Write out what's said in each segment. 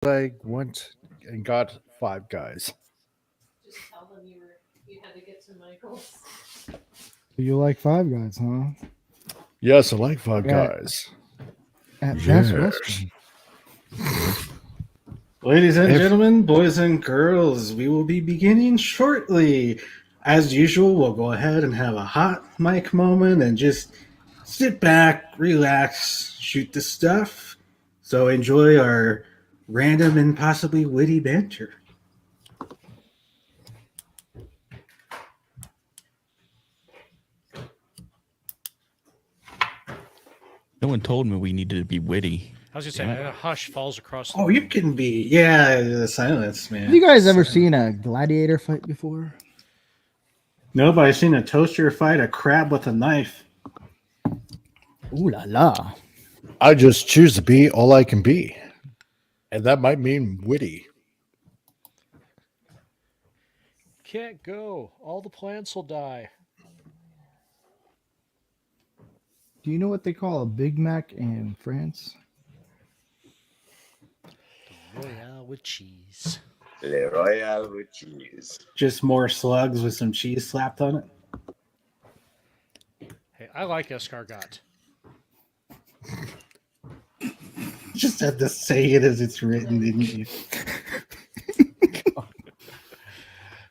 I went and got Five Guys. Just tell them you had to get to Michael's. You like Five Guys, huh? Yes, I like Five Yeah. Guys. At Best Yes. Western. Ladies and If- gentlemen, boys and girls, we will be beginning shortly. As usual, we'll go ahead and have a hot mic moment and just sit back, relax, shoot the stuff. So enjoy our random and possibly witty banter. No one told me we needed to be witty. I was gonna say, a hush falls across the Oh, you can be. Yeah, the silence, man. Have you guys ever seen a gladiator fight before? No, but I've seen a toaster fight a crab with a knife. Ooh la la. I just choose to be all I can be. And that might mean witty. Can't go. All the plants will die. Do you know what they call a Big Mac in France? Royale with cheese. Le Royale with cheese. Just more slugs with some cheese slapped on it. Hey, I like escargot. Just had to say it as it's written, didn't you?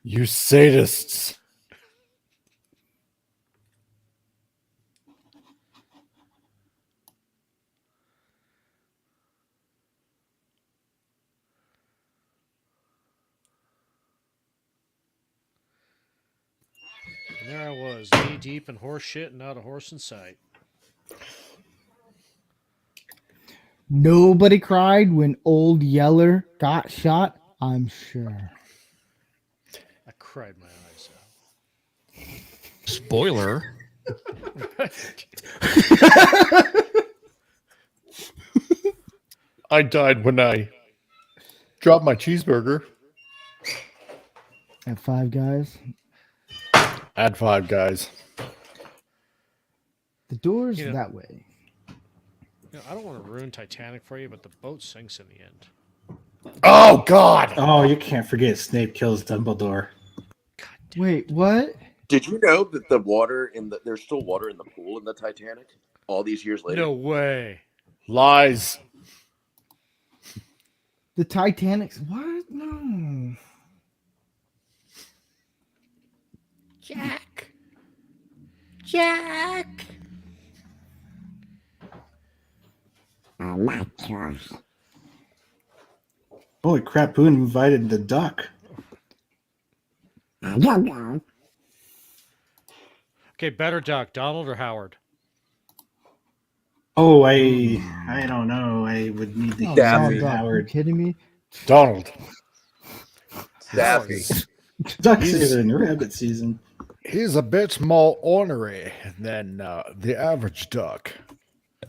You sadists. And there I was, knee deep in horse shit and not a horse in sight. Nobody cried when Old Yeller got shot, I'm sure. I cried my eyes out. Spoiler. I died when I dropped my cheeseburger At Five Guys. at Five Guys. The door's You know- that way. I don't want to ruin Titanic for you, but the boat sinks in the end. Oh, God. Oh, you can't forget Snape kills Dumbledore. God damn. Wait, what? Did you know that the water in the there's still water in the pool in the Titanic all these years later? No way. Lies. The Titanic's what? No. Jack. Jack. Holy crap, who invited the duck? Okay, better duck, Donald or Howard? Oh, I don't know. I would need to Oh, hear Daffy. Donald Duck, Are you Howard. kidding me? Donald. Daffy. Duck He's- season, rabbit season. He's a bit more ornery than the average duck.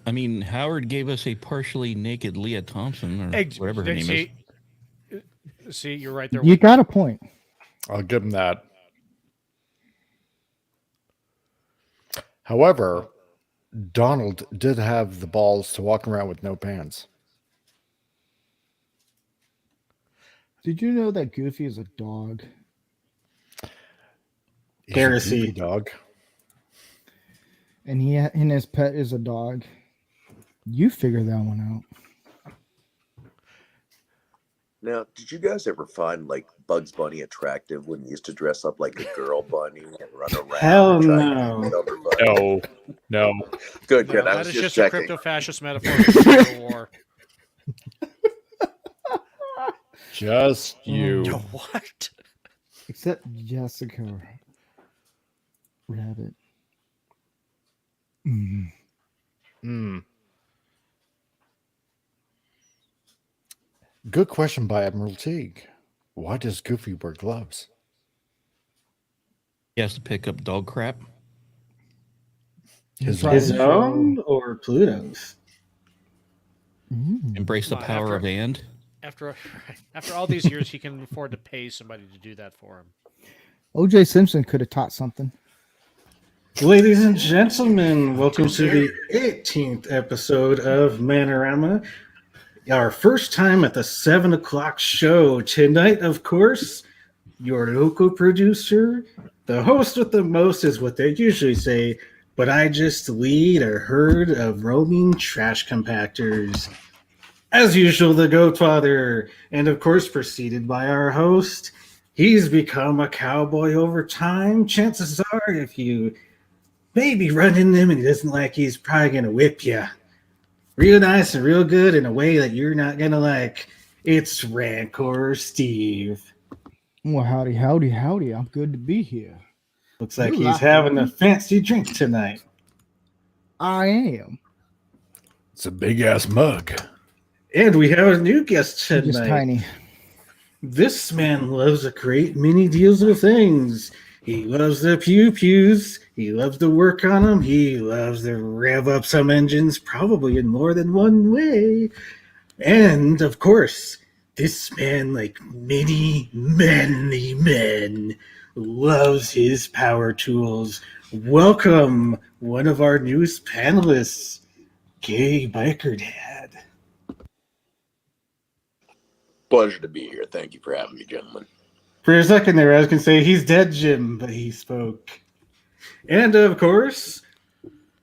I mean, Howard gave us a partially naked Leah Thompson or whatever her name is. See, you're right there. You with got a point. I'll give him that. However, Donald did have the balls to walk around with no pants. Did you know that Goofy is a dog? He's a Heresy. goofy dog. And and his pet is a dog. You figure that one out. Now, did you guys ever find like Bugs Bunny attractive when he used to dress up like a girl bunny and run around? Hell and try to no. get everybody? No, no. Good, No, good. I that was is just just a checking. crypto-fascist metaphor for Civil War. Just you. What? Except Jessica Rabbit. Mm. Mm. Good question by Admiral Teague. Why does Goofy wear gloves? He has to pick up dog crap. His Try His to show- own or Pluto's? Mm. Embrace the Well, power after- of and. After all these years, he can afford to pay somebody to do that for him. OJ Simpson could have taught something. Ladies and gentlemen, welcome to the 18th episode of Man-O-Rama. Our first time at the 7 o'clock show tonight, of course, your local producer, the host with the most is what they usually say, but I just lead a herd of roaming trash compactors. As usual, the Goat Father, and of course, preceded by our host. He's become a cowboy over time. Chances are, if you maybe run into him and he doesn't like you, he's probably going to whip you. Real nice and real good in a way that you're not going to like. It's Rancor Steve. Well, howdy, howdy, howdy. I'm good to be here. Looks like You he's laughed having at a me. fancy drink tonight. I am. It's a big ass mug. And we have a new guest Just tonight. tiny. This man loves a great many deals of things. He loves the pew-pews. He loves to work on them. He loves to rev up some engines, probably in more than one way. And, of course, this man, like many men, loves his power tools. Welcome, one of our newest panelists, Gay Biker Dad. Pleasure to be here. Thank you for having me, gentlemen. For a second there, I was going to say he's dead, Jim, but he spoke. And, of course,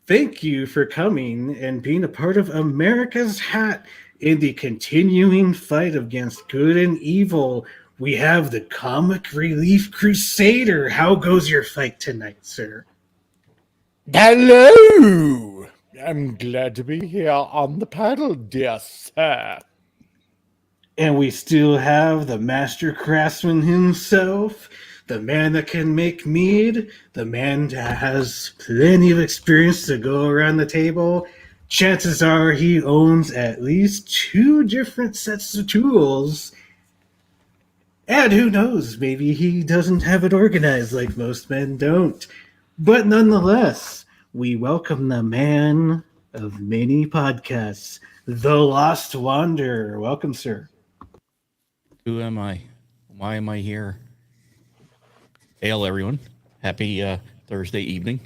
thank you for coming and being a part of America's Hat in the continuing fight against good and evil. We have the Comic Relief Crusader. How goes your fight tonight, sir? Hello! I'm glad to be here on the panel, dear sir. And we still have the Master Craftsman himself, the man that can make mead, the man that has plenty of experience to go around the table. Chances are he owns at least 2 different sets of tools. And who knows, maybe he doesn't have it organized like most men don't. But nonetheless, we welcome the man of many podcasts, the Lost Wanderer. Welcome, sir. Who am I? Why am I here? Hail, everyone. Happy Thursday evening.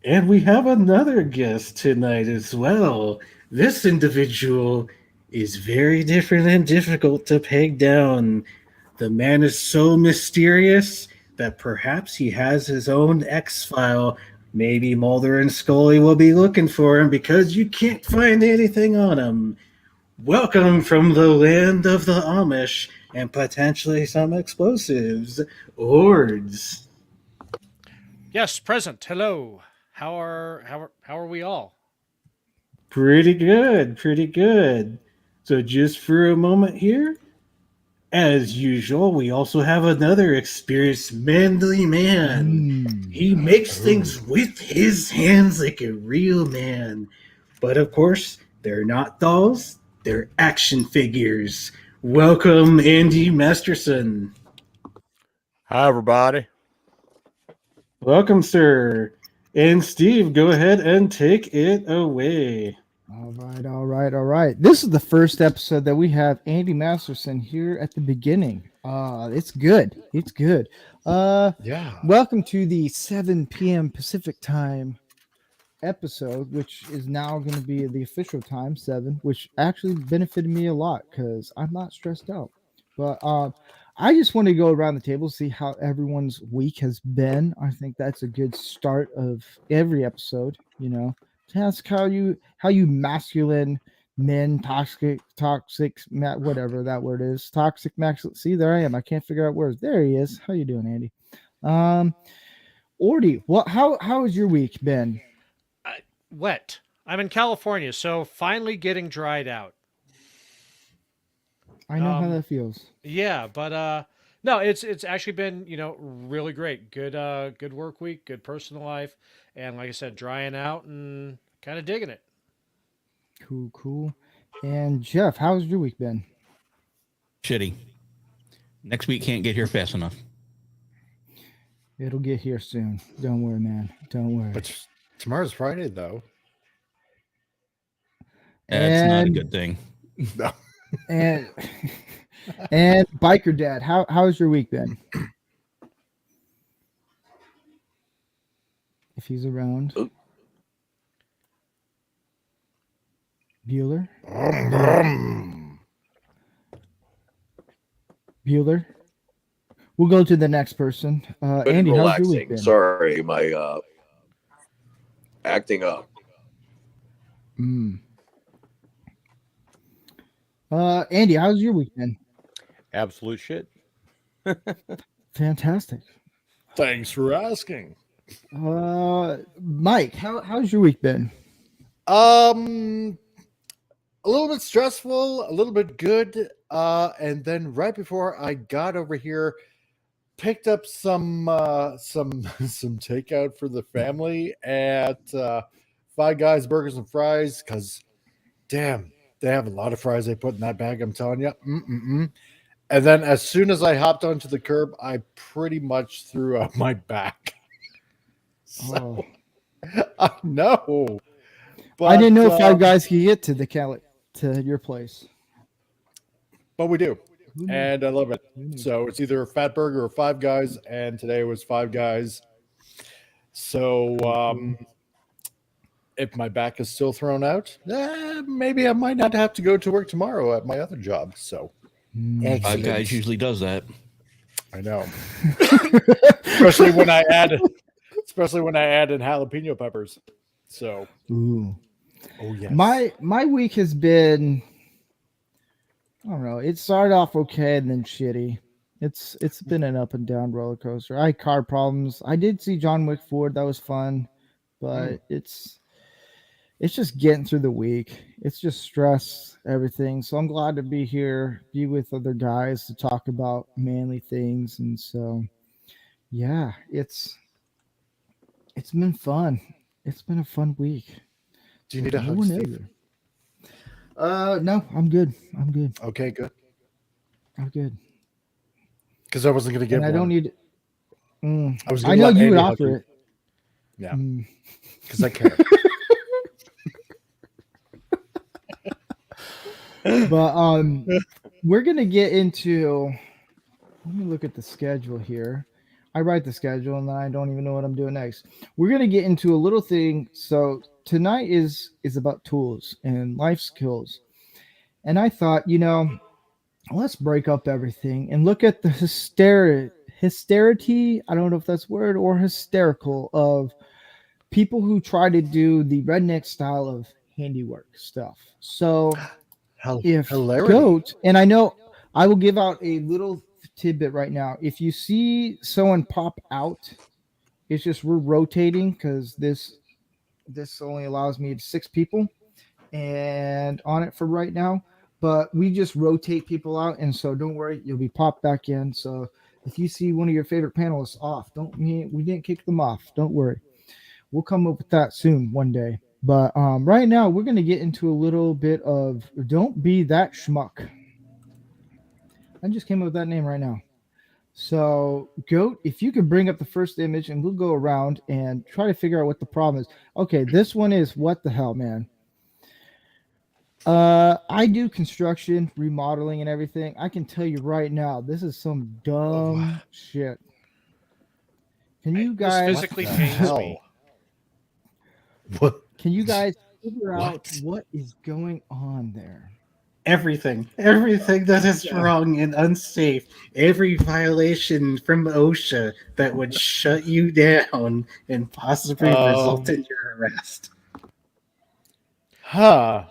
And we have another guest tonight as well. This individual is very different and difficult to peg down. The man is so mysterious that perhaps he has his own X-File. Maybe Mulder and Scully will be looking for him because you can't find anything on him. Welcome from the land of the Amish and potentially some explosives, Ords. Yes, present. Hello. How are we all? Pretty good, pretty good. So just for a moment here, as usual, we also have another experienced manly man. He makes things with his hands like a real man. But of course, they're not dolls, they're action figures. Welcome, Andy Masterson. Hi, everybody. Welcome, sir. And Steve, go ahead and take it away. All right. This is the first episode that we have Andy Masterson here at the beginning. It's good. It's good. Yeah. Welcome to the 7 p.m. Pacific time episode, which is now going to be the official time 7, which actually benefited me a lot because I'm not stressed out. But I just want to go around the table, see how everyone's week has been. I think that's a good start of every episode, to ask how you masculine men, whatever that word is, toxic max. See, there I am. I can't figure out words. There he is. How you doing, Andy? Ordy, how has your week been? Wet. I'm in California, so finally getting dried out. I know how that feels. Yeah, but no, it's actually been, really great. Good work week, good personal life, and like I said, drying out and kind of digging it. Cool. And Jeff, how's your week been? Shitty. Next week can't get here fast enough. It'll get here soon. Don't worry, man. Don't worry. But tomorrow's Friday, though. That's not a good thing. No. And and Biker Dad, how's your week been? If he's around. Bueller. Brum, brum. Bueller. We'll go to the next person. Good Andy, and how's your week relaxing. been? Sorry, my acting up. Mm. Andy, how's your week been? Absolute shit. Fantastic. Thanks for asking. Mike, how's your week been? A little bit stressful, a little bit good, and then right before I got over here, picked up some some takeout for the family at Five Guys Burgers and Fries because damn, they have a lot of fries they put in that bag. I'm telling you. Mm-mm-mm. And then as soon as I hopped onto the curb, I pretty much threw out my back. So I know. I didn't know But, Five Guys could get to the to your place. but we do. Who knew? And I love it. Who knew? So it's either a Fat Burger or Five Guys, and today was Five Guys. So if my back is still thrown out, maybe I might not have to go to work tomorrow at my other job. So Mm. Five Guys excellent. usually does that. I know, especially when I add in jalapeno peppers. So Ooh. oh yes, My week has been, I don't know. It started off okay and then shitty. It's been an up and down roller coaster. I had car problems. I did see John Wick 4. That was fun, but it's just getting through the week. It's just stress, everything. So I'm glad to be here, be with other guys to talk about manly things, and so yeah, it's been fun. It's been a fun week. do you need a hug, More than Steve? ever. No, I'm good. I'm good. Okay, good. I'm good. Because I wasn't going to get And I one. don't need. I was I gonna know let you would Andy hug offer you. it. Yeah, Mm. because I care. But we're gonna get into. Let me look at the schedule here. I write the schedule and then I don't even know what I'm doing next. We're gonna get into a little thing. So tonight is about tools and life skills, and I thought, let's break up everything and look at the hysterity. I don't know if that's a word or hysterical of people who try to do the redneck style of handiwork stuff. So if Hilarity. goat, and I know I will give out a little tidbit right now. If you see someone pop out, it's just we're rotating because this only allows me 6 people and on it for right now. But we just rotate people out, and so don't worry, you'll be popped back in. So if you see one of your favorite panelists off, we didn't kick them off. Don't worry, we'll come up with that soon one day. But right now we're gonna get into a little bit of don't be that schmuck. I just came up with that name right now. So, Goat, if you could bring up the first image and we'll go around and try to figure out what the problem is. Okay, this one is what the hell, man. I do construction, remodeling, and everything. I can tell you right now, this is some dumb shit. Can you This guys physically What the pains hell? me. What? can you guys figure out What? what is going on there? Everything that is wrong and unsafe, every violation from OSHA that would shut you down and possibly result in your arrest. Huh.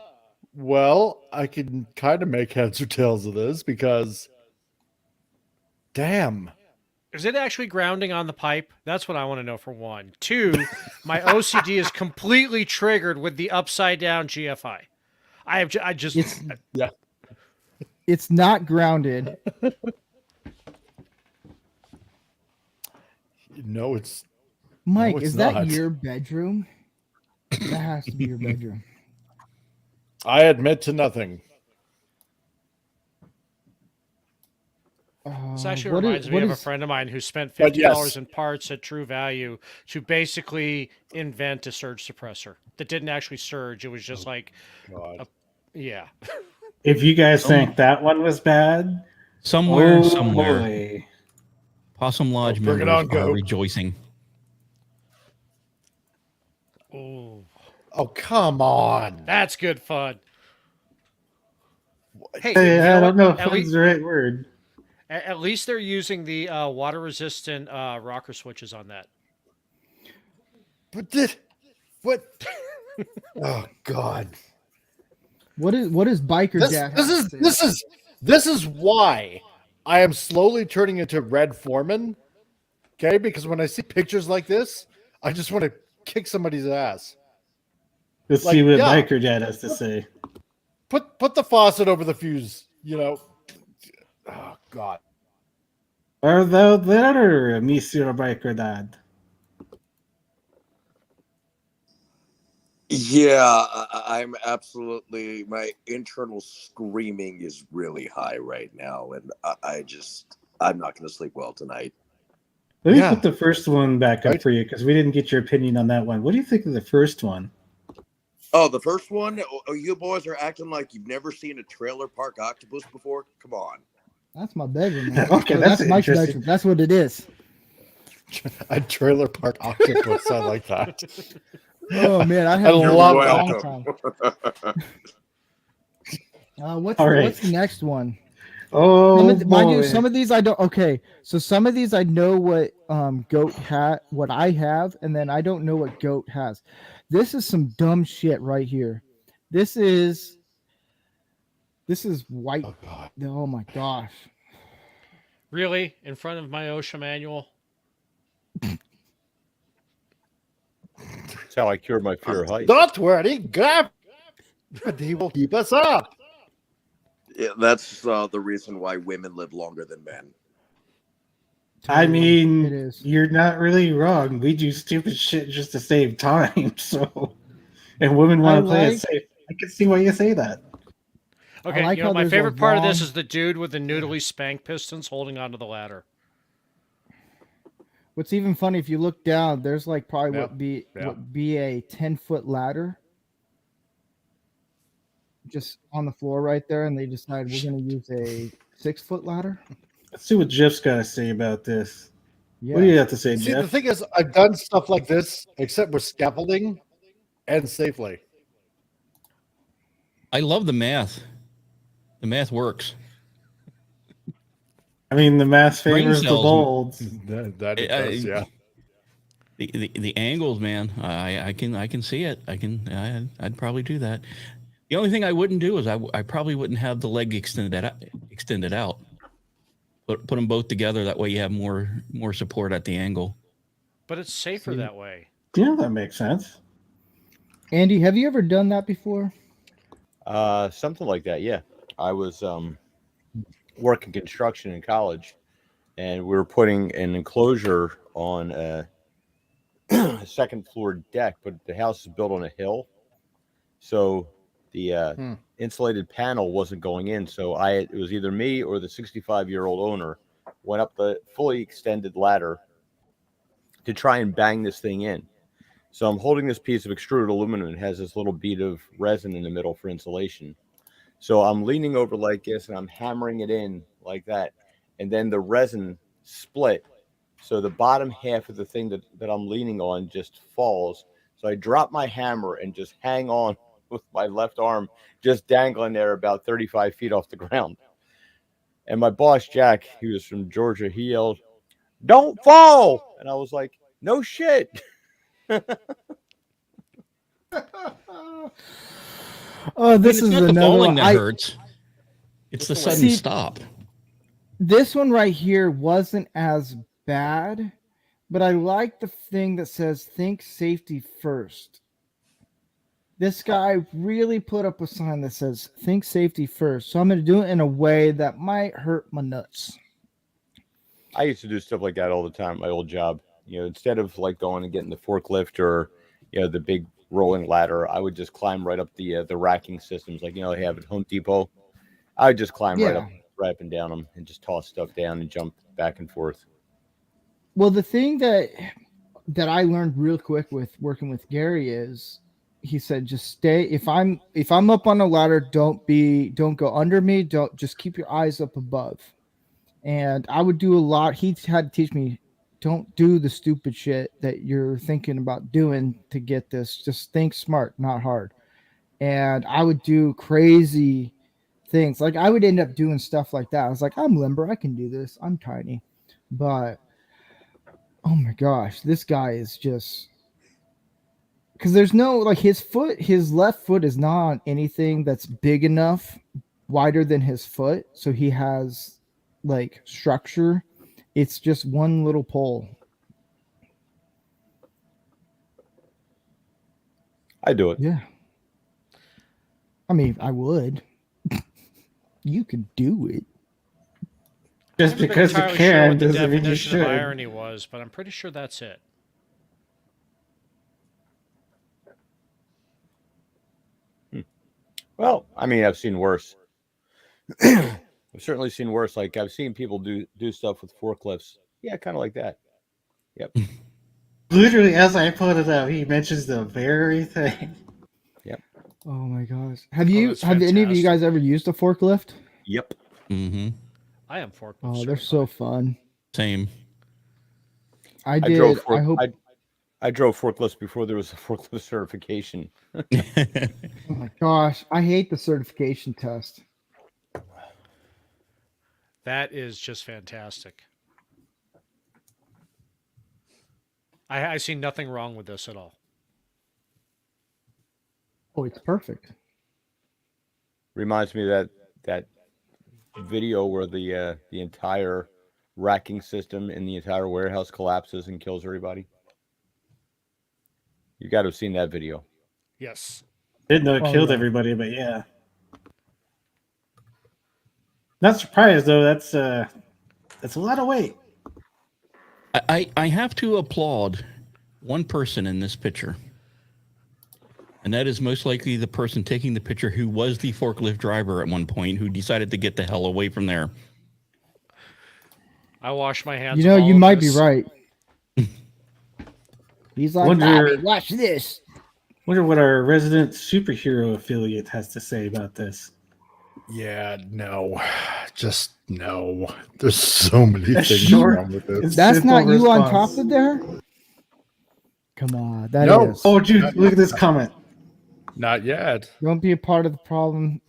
Well, I can kind of make heads or tails of this because, damn. Is it actually grounding on the pipe? That's what I want to know for one. 2, my OCD is completely triggered with the upside down GFI. I just It's Yeah. it's not grounded. No, it's Mike, it's is that not. your bedroom? That has to be your bedroom. I admit to nothing. This actually What is- reminds me what of a is- friend of mine who spent But $50 yes. in parts at True Value to basically invent a surge suppressor that didn't actually surge. It was just like, God. yeah. If you guys think that one was bad, Somewhere, oh somewhere, boy. Possum Lodge bring it members on, are Goat. rejoicing. Ooh, Oh, come on. that's good fun. Hey, Hey, you I know don't what? know if fun's the right word. At least they're using the water resistant rocker switches on that. But this, what? Oh God! What is biker This dad? this have to is say? this is this is why I am slowly turning into Red Foreman. Okay, because when I see pictures like this, I just want to kick somebody's ass. Let's Like, see what yeah, Biker Dad has to say. put the faucet over the fuse. You know. Oh God. Are thou there, Monsieur Biker Dad? Yeah, I'm absolutely. My internal screaming is really high right now, and I'm not going to sleep well tonight. Let me Yeah. put the first one back up Right. for you because we didn't get your opinion on that one. What do you think of the first one? Oh, the first one. Oh, you boys are acting like you've never seen a trailer park octopus before. Come on. That's my bedroom. Man. Okay, Oh, that's that's Mike's interesting. bedroom. That's what it is. A trailer park octopus. I like that. Oh man, I I haven't heard love that in a long that. time. What's All the, right. what's the next one? Oh, Mind you, boy. some of these I don't. Okay, so some of these I know what goat what I have, and then I don't know what goat has. This is some dumb shit right here. This is white. Oh God. Oh my gosh. Really? In front of my OSHA manual? That's how I cured my fear of heights. Don't worry, gravity will keep us up. Yeah, that's the reason why women live longer than men. I mean, it is. you're not really wrong. We do stupid shit just to save time. So, and women want to play it safe. I can see why you say that. Okay, like how my there's a favorite part of this long- is the dude with the noodly spank pistons holding onto the ladder. What's even funny if you look down, there's like probably Yep, what be a 10-foot ladder just on the floor right there, and they decide we're going to use a 6-foot ladder. Let's see what Jeff's got to say about this. Yeah. What do you have to say, See, the Jeff? thing is, I've done stuff like this, except with scaffolding and safely. I love the math. The math works. I mean, the math Brain favors the cells. bold. That it does, yeah. The angles, man. I can see it. I'd probably do that. The only thing I wouldn't do is I probably wouldn't have the leg extended out. Put them both together. That way you have more support at the angle. But it's safer that way. Yeah, that makes sense. Andy, have you ever done that before? Something like that. Yeah, I was working construction in college, and we were putting an enclosure on a second floor deck, but the house is built on a hill, so the insulated panel wasn't going in. So it was either me or the 65-year-old owner went up the fully extended ladder to try and bang this thing in. So I'm holding this piece of extruded aluminum. It has this little bead of resin in the middle for insulation. So I'm leaning over like this and I'm hammering it in like that. And then the resin split. So the bottom half of the thing that I'm leaning on just falls. So I drop my hammer and just hang on with my left arm, just dangling there about 35 feet off the ground. And my boss, Jack, he was from Georgia, he yelled, "Don't fall!" And I was like, "No shit." Oh, this it's is not the another falling one. that hurts. It's the sudden See- stop. This one right here wasn't as bad, but I like the thing that says think safety first. This guy really put up a sign that says think safety first. So I'm going to do it in a way that might hurt my nuts. I used to do stuff like that all the time at my old job. Instead of like going and getting the forklift or, the big rolling ladder, I would just climb right up the racking systems like, they have at Home Depot. I would just climb right up and down them and just toss stuff down and jump back and forth. Well, the thing that I learned real quick with working with Gary is he said just stay if I'm up on a ladder, don't go under me, don't just keep your eyes up above. And I would do a lot. He had to teach me, don't do the stupid shit that you're thinking about doing to get this. Just think smart, not hard. And I would do crazy things. Like I would end up doing stuff like that. I was like, I'm limber, I can do this. I'm tiny. But oh my gosh, this guy is just because there's no like his left foot is not on anything that's big enough, wider than his foot. So he has like structure. It's just one little pole. I do it. Yeah. I mean, I would. You could do it. I've Just never been because you entirely sure can what the doesn't mean you definition of should. irony was, but I'm pretty sure that's it. Well, I mean, I've seen worse. I've certainly seen worse. Like I've seen people do stuff with forklifts. Yeah, kind of like that. Yep. Literally, as I put it up, he mentions the very thing. Oh my gosh. Have you that's have any of you fantastic. guys ever used a forklift? Yep. Mm-hmm. I am forklift Oh, they're so certified. fun. Same. I did. I hope. I drove forklifts before there was a forklift certification. Oh my gosh, I hate the certification test. That is just fantastic. I see nothing wrong with this at all. Oh, it's perfect. Reminds me of that video where the entire racking system in the entire warehouse collapses and kills everybody. You got to have seen that video. Yes. Didn't know it Oh, killed yeah. everybody, but yeah. Not surprised though. That's a lot of weight. I have to applaud one person in this picture. And that is most likely the person taking the picture who was the forklift driver at one point who decided to get the hell away from there. I wash my hands. You know, of all you of might be this. right. He's like, Wonder- Bobby, watch this. Wonder what our resident superhero affiliate has to say about this. Yeah, no, just no. There's so many A things short wrong with this. and That's simple not you on response. top of there? Come on, that is. No. Oh, dude, look at this comment. Not yet. Don't be a part of the problem.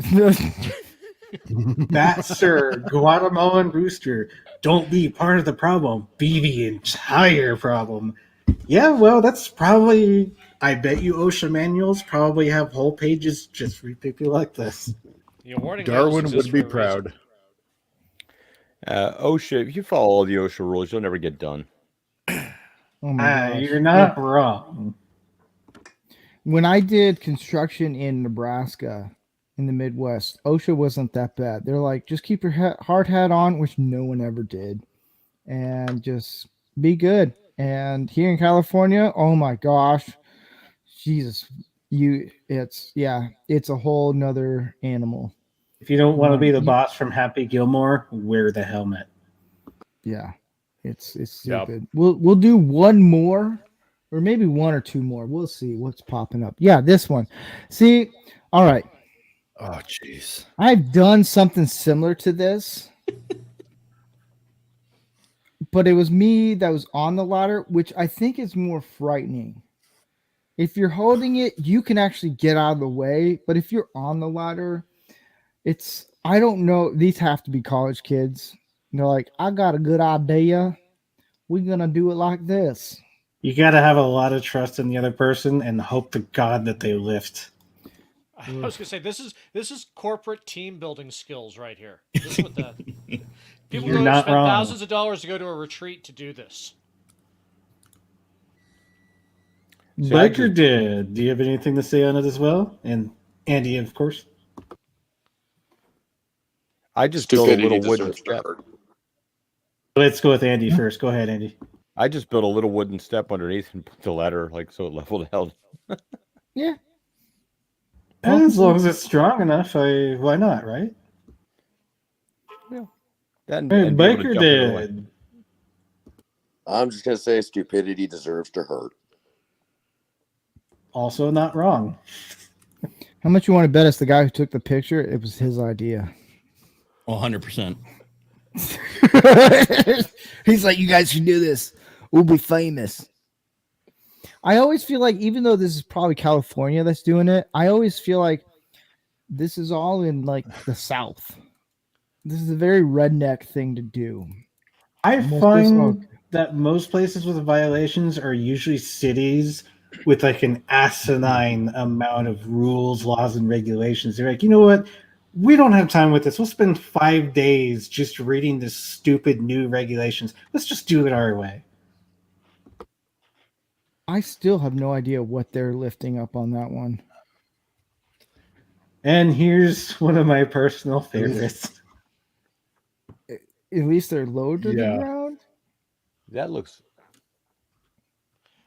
That, sir, Guatemalan rooster, don't be part of the problem. Be the entire problem. Yeah, well, that's probably. I bet you OSHA manuals probably have whole pages just for people like this. You know, warning labels Darwin exist would be for a reason. OSHA, OSHA, if you follow all the OSHA rules, you'll never get done. Oh my gosh. You're not wrong. When I did construction in Nebraska, in the Midwest, OSHA wasn't that bad. They're like, just keep your hard hat on, which no one ever did, and just be good. And here in California, oh my gosh, Jesus, it's a whole nother animal. If you don't want to be the boss from Happy Gilmore, wear the helmet. Yeah, it's Yep. stupid. We'll do one more, or maybe one or two more. We'll see what's popping up. Yeah, this one. See, all right. Oh, jeez. I've done something similar to this, but it was me that was on the ladder, which I think is more frightening. If you're holding it, you can actually get out of the way, but if you're on the ladder, I don't know. These have to be college kids. And they're like, I got a good idea. We're going to do it like this. You got to have a lot of trust in the other person and hope to God that they lift. I was gonna say this is corporate team building skills right here. This is what the people You're go not spend wrong. thousands of dollars to go to a retreat to do this. See, I Biker did. Do you have anything to say on it as well? And Andy, of course. I just built a Stupidity little wooden deserves to step. hurt. Let's go with Andy first. Go ahead, Andy. I just built a little wooden step underneath and put the ladder like so it leveled out. Yeah. As long as it's strong enough, why not, right? That and, Hey, and be able to Biker jump it away. did. I'm just gonna say stupidity deserves to hurt. Also not wrong. How much you want to bet us the guy who took the picture? It was his idea. 100%. He's like, you guys should do this. We'll be famous. I always feel like, even though this is probably California that's doing it, I always feel like this is all in like the South. This is a very redneck thing to do. I Most find places- that most places with violations are usually cities with like an asinine amount of rules, laws, and regulations. They're like, you know what? We don't have time with this. We'll spend 5 days just reading this stupid new regulations. Let's just do it our way. I still have no idea what they're lifting up on that one. And here's one of my personal favorites. At least they're low to the Yeah. ground. That looks.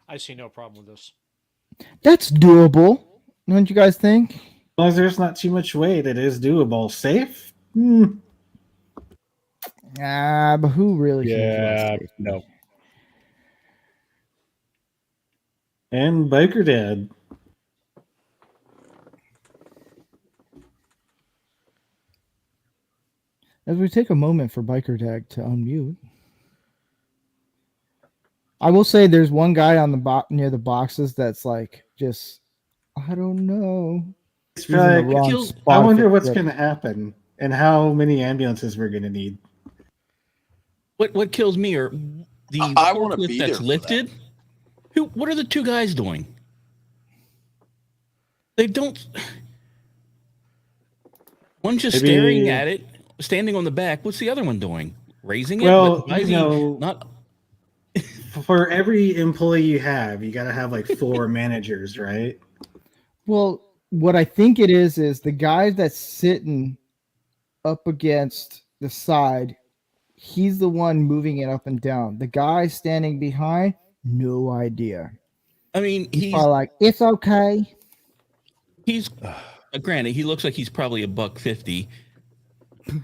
I see no problem with this. That's doable. Don't you guys think? As long as there's not too much weight, it is doable. Safe? But who really cares about Yeah. safety? No. And Biker Dad. As we take a moment for Biker Tag to unmute. I will say there's one guy on the near the boxes that's like just I don't know. It's He's in the like, wrong kills- spot. I if wonder it what's flips. going to happen and how many ambulances we're going to need. What kills me are the I wanna forklift be there that's for lifted. What are the two guys doing? They don't. One's just Maybe- staring at it, standing on the back. What's the other one doing? Raising it? Well, But why is you he know- not? For every employee you have, you got to have like 4 managers, right? Well, what I think it is the guy that's sitting up against the side, he's the one moving it up and down. The guy standing behind, no idea. I mean, He's probably like, it's okay. he's granted, he looks like he's probably $150,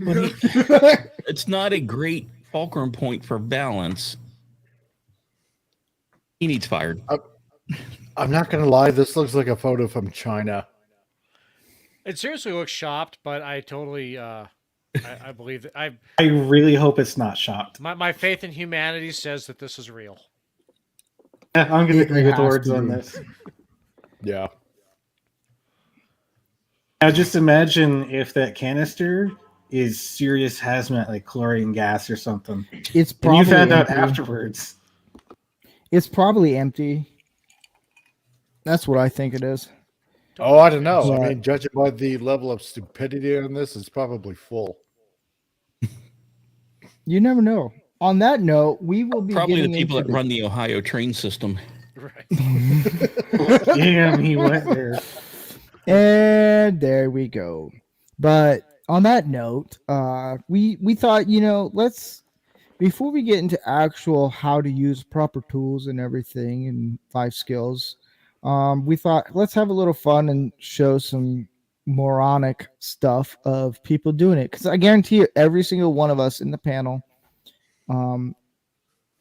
but it's not a great fulcrum point for balance. He needs fired. I'm not gonna lie. This looks like a photo from China. It seriously looks shopped, but I totally, I believe that I really hope it's not shocked. my faith in humanity says that this is real. I'm going to It agree with has words to on be. this. Yeah. Now, just imagine if that canister is serious hazmat, like chlorine gas or something. It's And probably you found out empty. afterwards. It's probably empty. That's what I think it is. Oh, I don't know. Yeah. I mean, judging by the level of stupidity on this, it's probably full. You never know. On that note, we will be Probably the getting people into that run the Ohio train system. Right. Damn, he went there. And there we go. But on that note, we thought, let's before we get into actual how to use proper tools and everything and life skills, we thought let's have a little fun and show some moronic stuff of people doing it. Because I guarantee you, every single one of us in the panel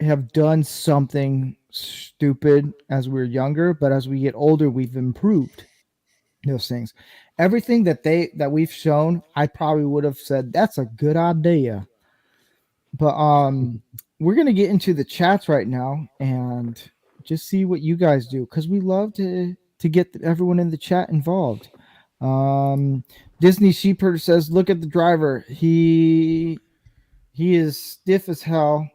have done something stupid as we were younger, but as we get older, we've improved those things. Everything that we've shown, I probably would have said that's a good idea. But we're gonna get into the chats right now and just see what you guys do because we love to get everyone in the chat involved. Disney Sheepherder says, "Look at the driver. He is stiff as hell.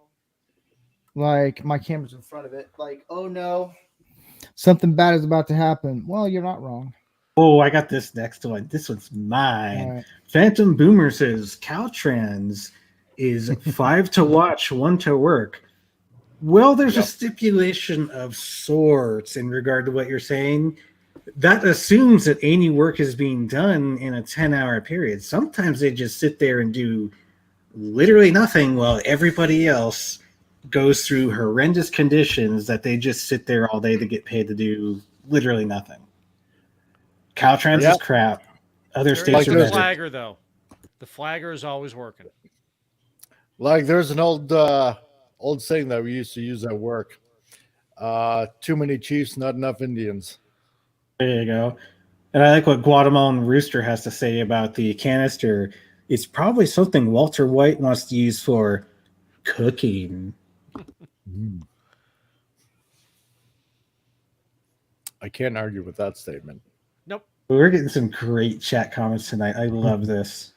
Like my camera's in front of it. Like, oh no, something bad is about to happen." Well, you're not wrong. Oh, I got this next one. This one's mine. All right. Phantom Boomer says Caltrans is 5 to watch, 1 to work. Well, there's a stipulation of sorts in regard to what you're saying. That assumes that any work is being done in a 10-hour period. Sometimes they just sit there and do literally nothing while everybody else goes through horrendous conditions that they just sit there all day to get paid to do literally nothing. Caltrans Yep. is crap. Other There states is are a there's better. flagger though. The flagger is always working. Like there's an old saying that we used to use at work. Too many chiefs, not enough Indians. There you go. And I like what Guatemalan Rooster has to say about the canister. It's probably something Walter White wants to use for cooking. I can't argue with that statement. Nope. We're getting some great chat comments tonight. I love this.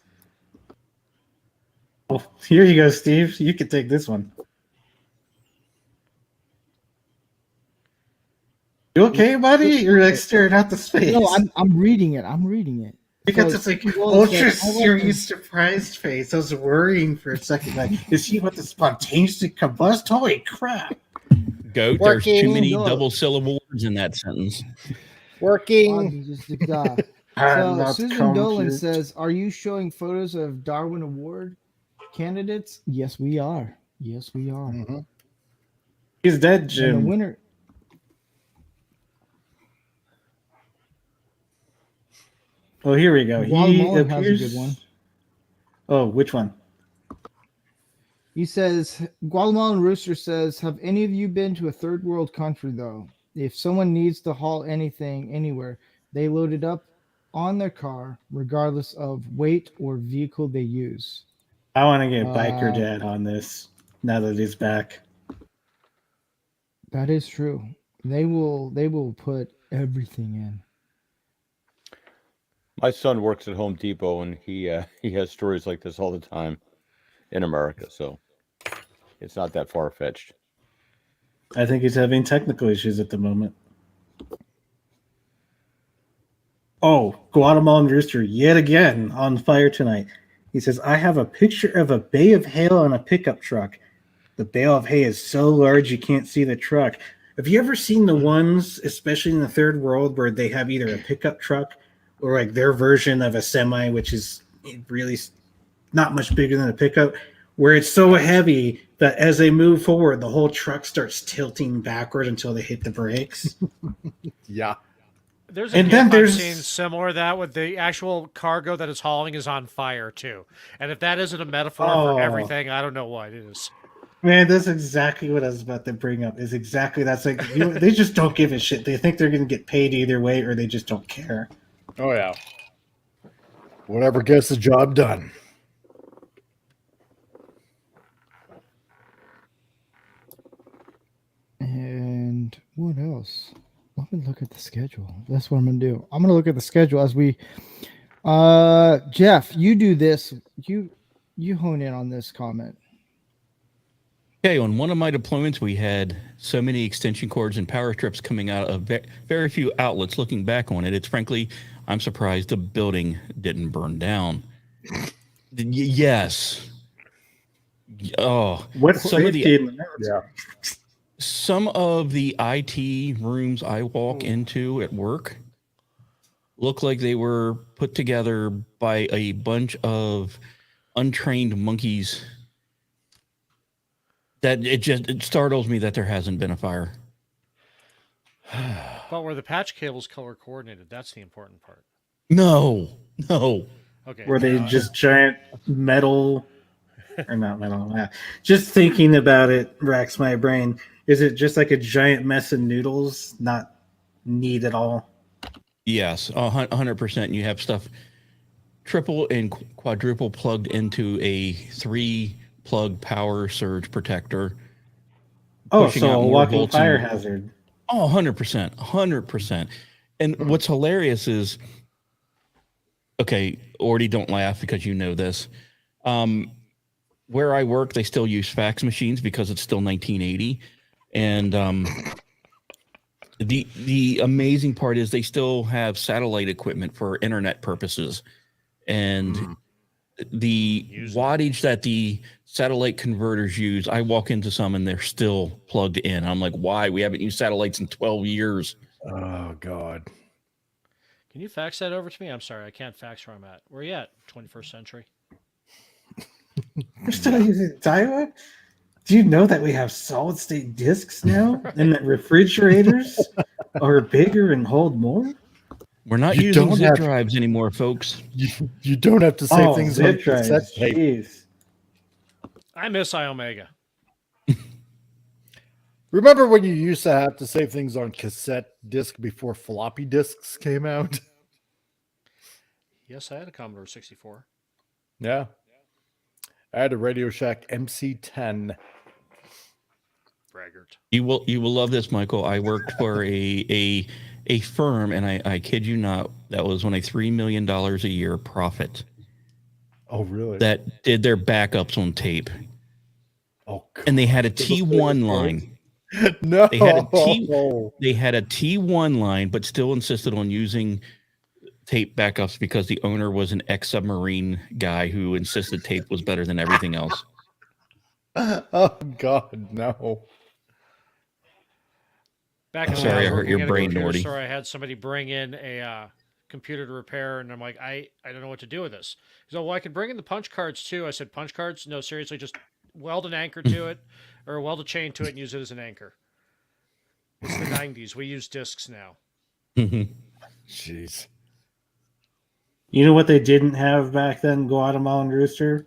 Oh, here you go, Steve. You can take this one. You okay, buddy? You're like staring out the space. No, I'm reading it. I'm reading it. You got So this like Steve Willis ultra said, "I like serious surprised face. I was worrying for a second. Like, is he about to spontaneously combust? Holy crap! Goat, there's too Working. many Goat. double syllable words in that sentence. Working. I'm So not Susan Dolan confident. says, "Are you showing photos of Darwin Award candidates?" Yes, we are. Yes, we are. Mhm. He's dead, And the Jim. winner. Oh, here we go. He Guatemalan has a appears. good one. Oh, which one? He says, Guatemalan Rooster says, "Have any of you been to a third world country though? If someone needs to haul anything anywhere, they load it up on their car, regardless of weight or vehicle they use." I want to get Biker Uh, Dad on this now that he's back. That is true. They will put everything in. My son works at Home Depot, and he has stories like this all the time in America. So it's not that far fetched. I think he's having technical issues at the moment. Oh, Guatemalan Rooster yet again on fire tonight. He says, I have a picture of a bay of hail on a pickup truck. The bale of hay is so large you can't see the truck. Have you ever seen the ones, especially in the third world, where they have either a pickup truck or like their version of a semi, which is really not much bigger than a pickup, where it's so heavy that as they move forward, the whole truck starts tilting backward until they hit the brakes? Yeah. There's a And GIF then I've there's- seen similar to that with the actual cargo that it's hauling is on fire too. And if that isn't a metaphor Oh. for everything, I don't know what is. Man, that's exactly what I was about to bring up. Is exactly that's like they just don't give a shit. They think they're going to get paid either way, or they just don't care. Oh yeah. Whatever gets the job done. And what else? Let me look at the schedule. That's what I'm gonna do. I'm gonna look at the schedule as we Jeff, you do this. You hone in on this comment. Okay, on one of my deployments, we had so many extension cords and power strips coming out of very few outlets. Looking back on it, it's frankly, I'm surprised the building didn't burn down. Yes. Oh, What's some of safety the in the military? some of the IT rooms I walk into at work look like they were put together by a bunch of untrained monkeys. That it startles me that there hasn't been a fire. But were the patch cables color coordinated? That's the important part. No. Okay. Were they just giant metal, or not metal? Just thinking about it racks my brain. Is it just like a giant mess of noodles, not neat at all? Yes, 100%. You have stuff triple and quadruple plugged into a 3-plug power surge protector. Oh, pushing so out a more walking volts fire and- hazard. Oh, 100%. 100%. And what's hilarious is, okay, already don't laugh because you know this. Where I work, they still use fax machines because it's still 1980. And the amazing part is they still have satellite equipment for internet purposes. And the wattage that the satellite converters use, I walk into some and they're still plugged in. I'm like, why? We haven't used satellites in 12 years. Oh God. Can you fax that over to me? I'm sorry, I can't fax where I'm at. Where are you at? 21st century. We're still using dial-up? Do you know that we have solid state discs now, and that refrigerators are bigger and hold more? We're not You using don't zip have- drives anymore, folks. You don't have to save things on zip drives. cassette tape. Jeez. I miss iOmega. Remember when you used to have to save things on cassette disc before floppy disks came out? Yes, I had a Commodore 64. Yeah. I had a Radio Shack MC10. braggart. You will love this, Michael. I worked for a firm, and I kid you not, that was on a $3 million a year profit Oh, really? that did their backups on tape, Oh, God. and they had a Those are T1 the line. No. They had a T1 line, but still insisted on using tape backups because the owner was an ex-submarine guy who insisted tape was better than everything else. Oh, God, no. Back in the day, Sorry, I I was hurt your working at a brain, computer Nordy. store. I had somebody bring in a computer to repair, and I'm like, I don't know what to do with this. He's like, well, I could bring in the punch cards too. I said, punch cards? No, seriously, just weld an anchor to it, or weld a chain to it and use it as an anchor. It's the 90s. We use discs now. Jeez. You know what they didn't have back then, Guatemalan Rooster?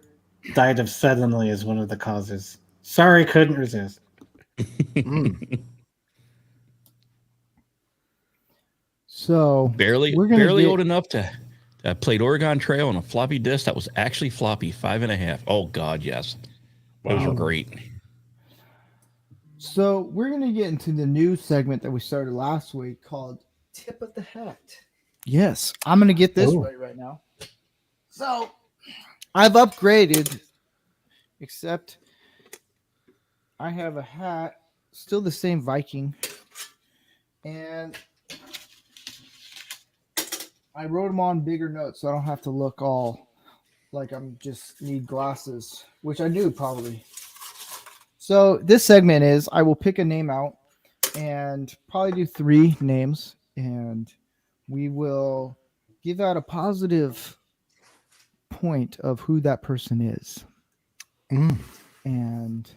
Died of suddenly as one of the causes. Sorry, couldn't resist. So barely we're gonna get, old enough to I played Oregon Trail on a floppy disk that was actually floppy, 5.5. Oh God, yes. Those were Wow. great. So we're gonna get into the new segment that we started last week called Tip of the Hat. Yes, I'm gonna get this right now. So I've upgraded, except I have a hat, still the same Viking, and I wrote them on bigger notes so I don't have to look all like I'm just need glasses, which I do probably. So this segment is I will pick a name out and probably do 3 names, and we will give out a positive point of who that person is. And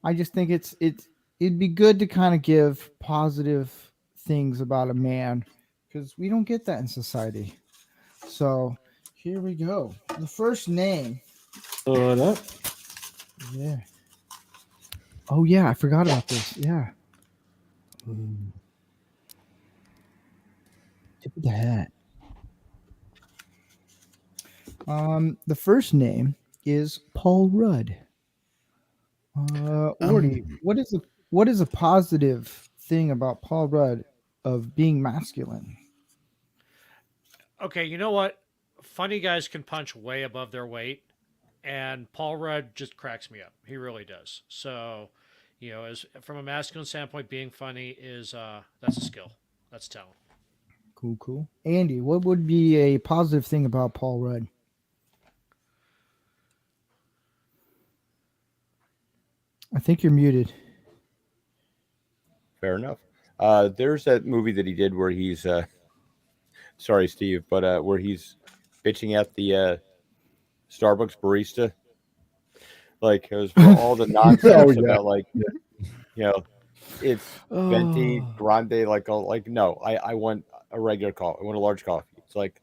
I just think it'd be good to kind of give positive things about a man because we don't get that in society. So here we go. The first name. Hold up. Yeah. Oh yeah, I forgot about this. Yeah. Tip of the hat. The first name is Paul Rudd. Ordy, what is a positive thing about Paul Rudd of being masculine? Okay, you know what? Funny guys can punch way above their weight, and Paul Rudd just cracks me up. He really does. So, as from a masculine standpoint, being funny is that's a skill. That's talent. Cool. Andy, what would be a positive thing about Paul Rudd? I think you're muted. Fair enough. There's that movie that he did where he's sorry, Steve, but where he's bitching at the Starbucks barista. Like it was for all the nonsense about like it's venti grande like no, I want a regular coffee. I want a large coffee. It's like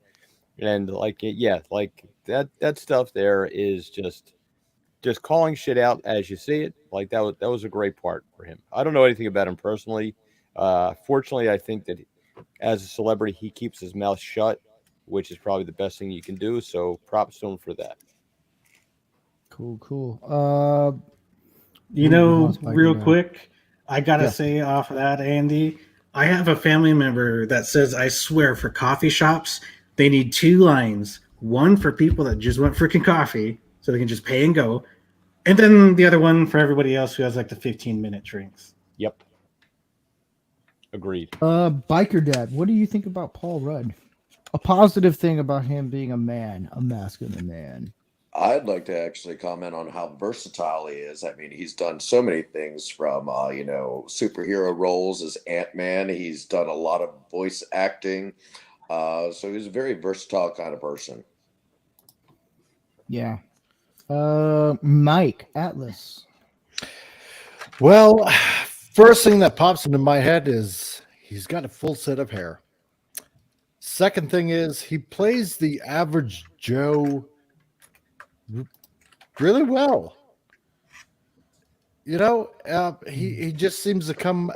and like like that stuff there is just calling shit out as you see it. Like that was a great part for him. I don't know anything about him personally. Fortunately, I think that as a celebrity, he keeps his mouth shut, which is probably the best thing you can do. So props to him for that. Cool. Real quick, I gotta say off of that, Andy, I have a family member that says, I swear, for coffee shops, they need 2 lines. One for people that just want freaking coffee, so they can just pay and go. And then the other one for everybody else who has like the 15-minute drinks. Yep. Agreed. Biker Dad, what do you think about Paul Rudd? A positive thing about him being a man, a masculine man. I'd like to actually comment on how versatile he is. I mean, he's done so many things from, superhero roles as Ant-Man. He's done a lot of voice acting. So he's a very versatile kind of person. Yeah. Mike Atlas. Well, first thing that pops into my head is he's got a full set of hair. Second thing is he plays the average Joe really well. He just seems to come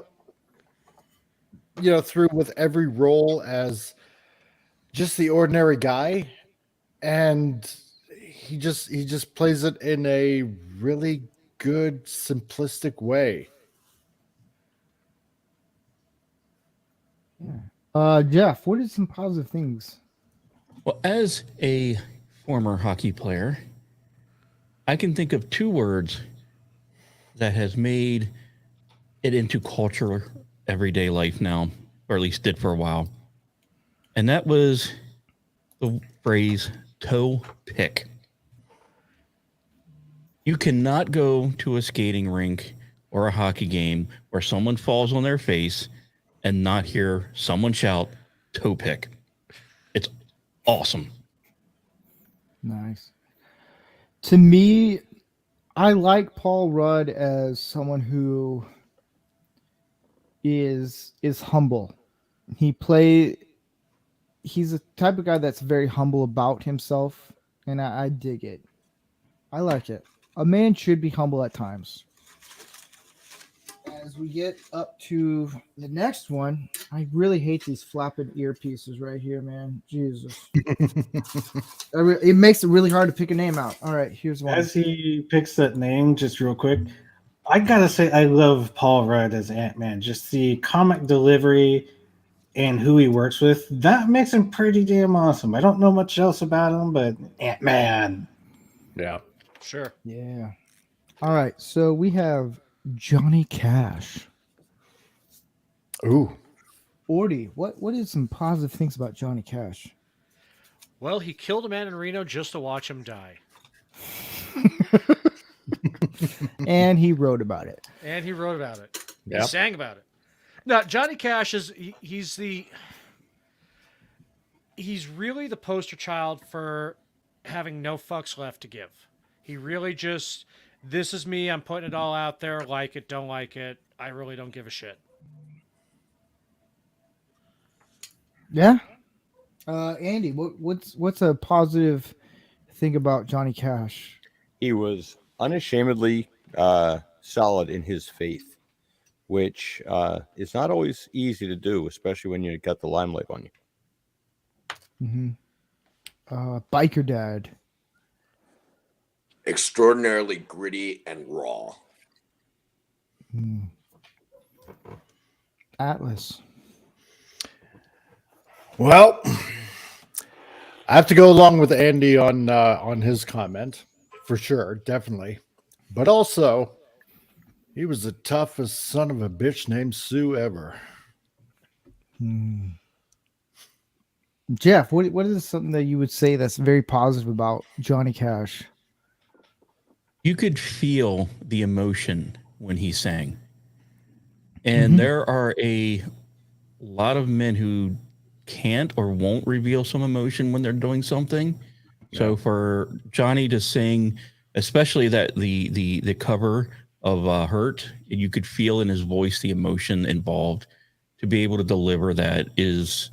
through with every role as just the ordinary guy, and he just plays it in a really good simplistic way. Jeff, what are some positive things? Well, as a former hockey player, I can think of two words that has made it into culture, everyday life now, or at least did for a while. And that was the phrase toe pick. You cannot go to a skating rink or a hockey game where someone falls on their face and not hear someone shout toe pick. It's awesome. Nice. To me, I like Paul Rudd as someone who is humble. He play he's a type of guy that's very humble about himself, and I dig it. I like it. A man should be humble at times. As we get up to the next one, I really hate these flapping earpieces right here, man. Jesus. It makes it really hard to pick a name out. All right, here's one. As he picks that name, just real quick, I gotta say I love Paul Rudd as Ant-Man. Just the comic delivery and who he works with, that makes him pretty damn awesome. I don't know much else about him, but Ant-Man. Yeah. Sure. Yeah. All right, so we have Johnny Cash. Ooh. Ordy, what is some positive things about Johnny Cash? Well, he killed a man in Reno just to watch him die. And he wrote about it. And he wrote about it. He Yep. sang about it. Now, Johnny Cash he's really the poster child for having no fucks left to give. He really just, this is me, I'm putting it all out there, like it, don't like it, I really don't give a shit. Yeah. Andy, what's a positive thing about Johnny Cash? He was unashamedly solid in his faith, which is not always easy to do, especially when you got the limelight on you. Mm-hmm. Biker Dad. Extraordinarily gritty and raw. Atlas. Well, I have to go along with Andy on his comment for sure, definitely. But also, he was the toughest son of a bitch named Sue ever. Jeff, what is something that you would say that's very positive about Johnny Cash? You could feel the emotion when he sang. And there are a lot of men who can't or won't reveal some emotion when they're doing something. So for Johnny to sing, especially that the cover of Hurt, you could feel in his voice the emotion involved. To be able to deliver that is,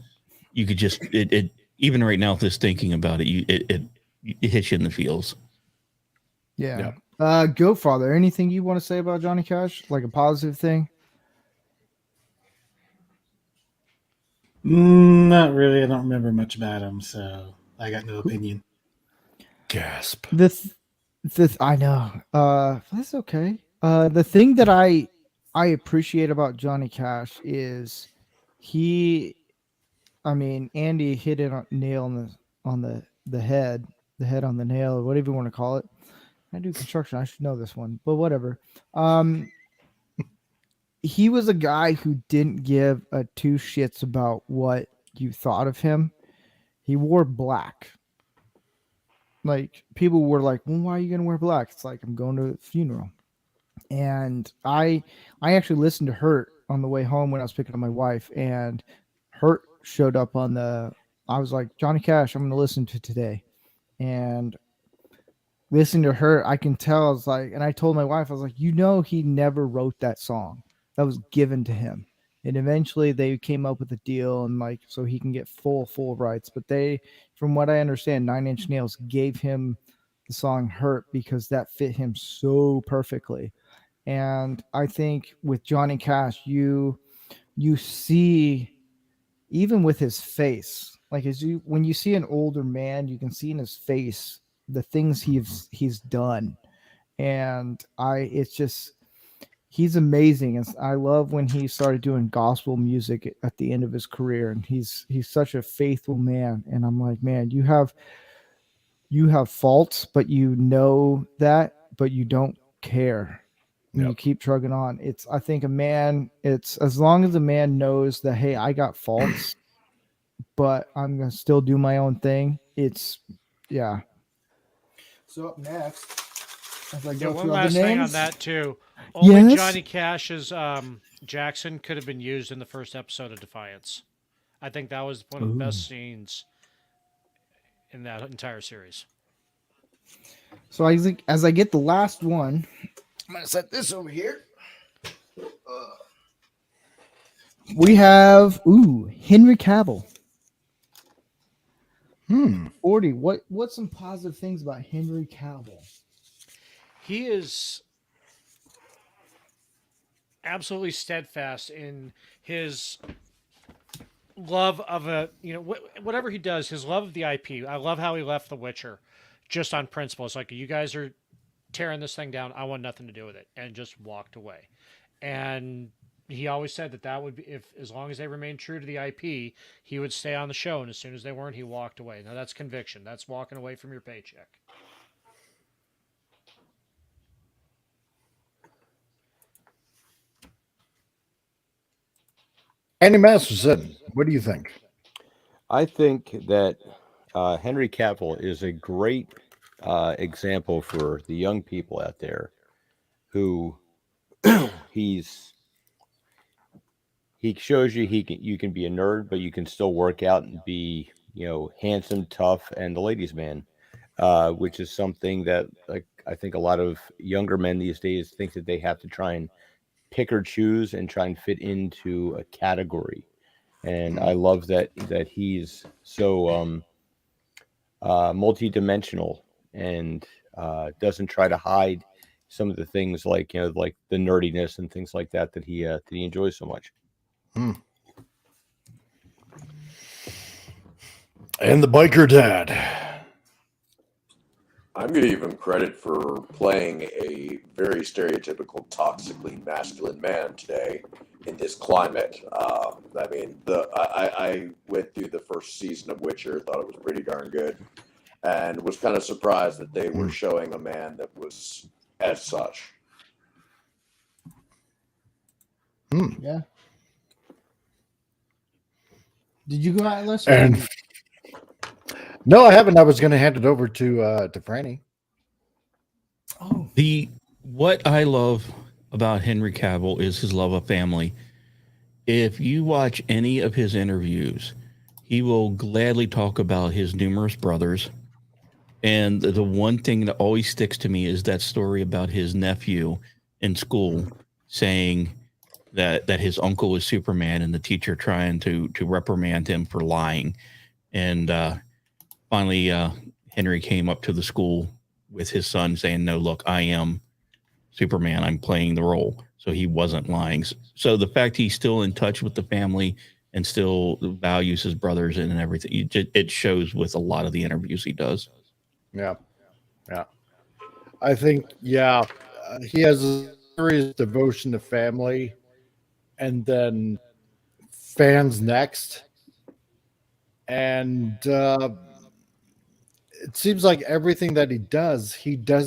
you could just it even right now, just thinking about it, it hits you in the feels. Yeah. Goat Father, anything you want to say about Johnny Cash? Like a positive thing? Not really. I don't remember much about him, so I got no opinion. Gasp. I know. That's okay. The thing that I appreciate about Johnny Cash is Andy hit it on nail on the head on the nail, or whatever you want to call it. I do construction. I should know this one, but whatever. He was a guy who didn't give a two shits about what you thought of him. He wore black. Like, people were like, well, why are you going to wear black? It's like, I'm going to a funeral. And I actually listened to Hurt on the way home when I was picking up my wife, and Hurt showed up I was like, Johnny Cash, I'm going to listen to today. And listening to Hurt, I can tell, I was like, and I told my wife, I was like, he never wrote that song. That was given to him. And eventually they came up with a deal, and like, so he can get full rights. But from what I understand, 9 Inch Nails gave him the song Hurt because that fit him so perfectly. And I think with Johnny Cash, you see, even with his face, like when you see an older man, you can see in his face the things he's done. And it's just, he's amazing. And I love when he started doing gospel music at the end of his career, and he's such a faithful man. And I'm like, man, you have faults, but you know that, but you don't care. And you keep trugging on. I think it's as long as a man knows that, hey, I got faults, but I'm gonna still do my own thing. Yeah. So up next, as I go One through other last thing on names, that too. Only Yes? Johnny Cash's Jackson could have been used in the first episode of Defiance. I think that was one of the best scenes in that entire series. So as I get the last one, I'm gonna set this over here. We have Henry Cavill. 40. What's some positive things about Henry Cavill? He is absolutely steadfast in his love of whatever he does, his love of the IP. I love how he left The Witcher just on principle. It's like, you guys are tearing this thing down. I want nothing to do with it, and just walked away. And he always said that would be, as long as they remained true to the IP, he would stay on the show. And as soon as they weren't, he walked away. Now that's conviction. That's walking away from your paycheck. Andy Masterson, what do you think? I think that Henry Cavill is a great example for the young people out there who he shows you you can be a nerd, but you can still work out and be, handsome, tough, and the ladies' man, which is something that, like, I think a lot of younger men these days think that they have to try and pick or choose and try and fit into a category. And I love that he's so multi-dimensional and doesn't try to hide some of the things like like the nerdiness and things like that he enjoys so much. And the biker dad. I'm going to give him credit for playing a very stereotypical, toxically masculine man today in this climate. I went through the first season of Witcher, thought it was pretty darn good, and was kind of surprised that they were showing a man that was as such. Yeah. Did you go out, Les? And no, I haven't. I was going to hand it over to Franny. Oh, What I love about Henry Cavill is his love of family. If you watch any of his interviews, he will gladly talk about his numerous brothers. And the one thing that always sticks to me is that story about his nephew in school saying that his uncle was Superman, and the teacher trying to reprimand him for lying. And finally, Henry came up to the school with his son saying, no, look, I am Superman. I'm playing the role. So he wasn't lying. So the fact he's still in touch with the family and still values his brothers and everything, it shows with a lot of the interviews he does. Yeah. I think, he has a serious devotion to family, and then fans next. And it seems like everything that he does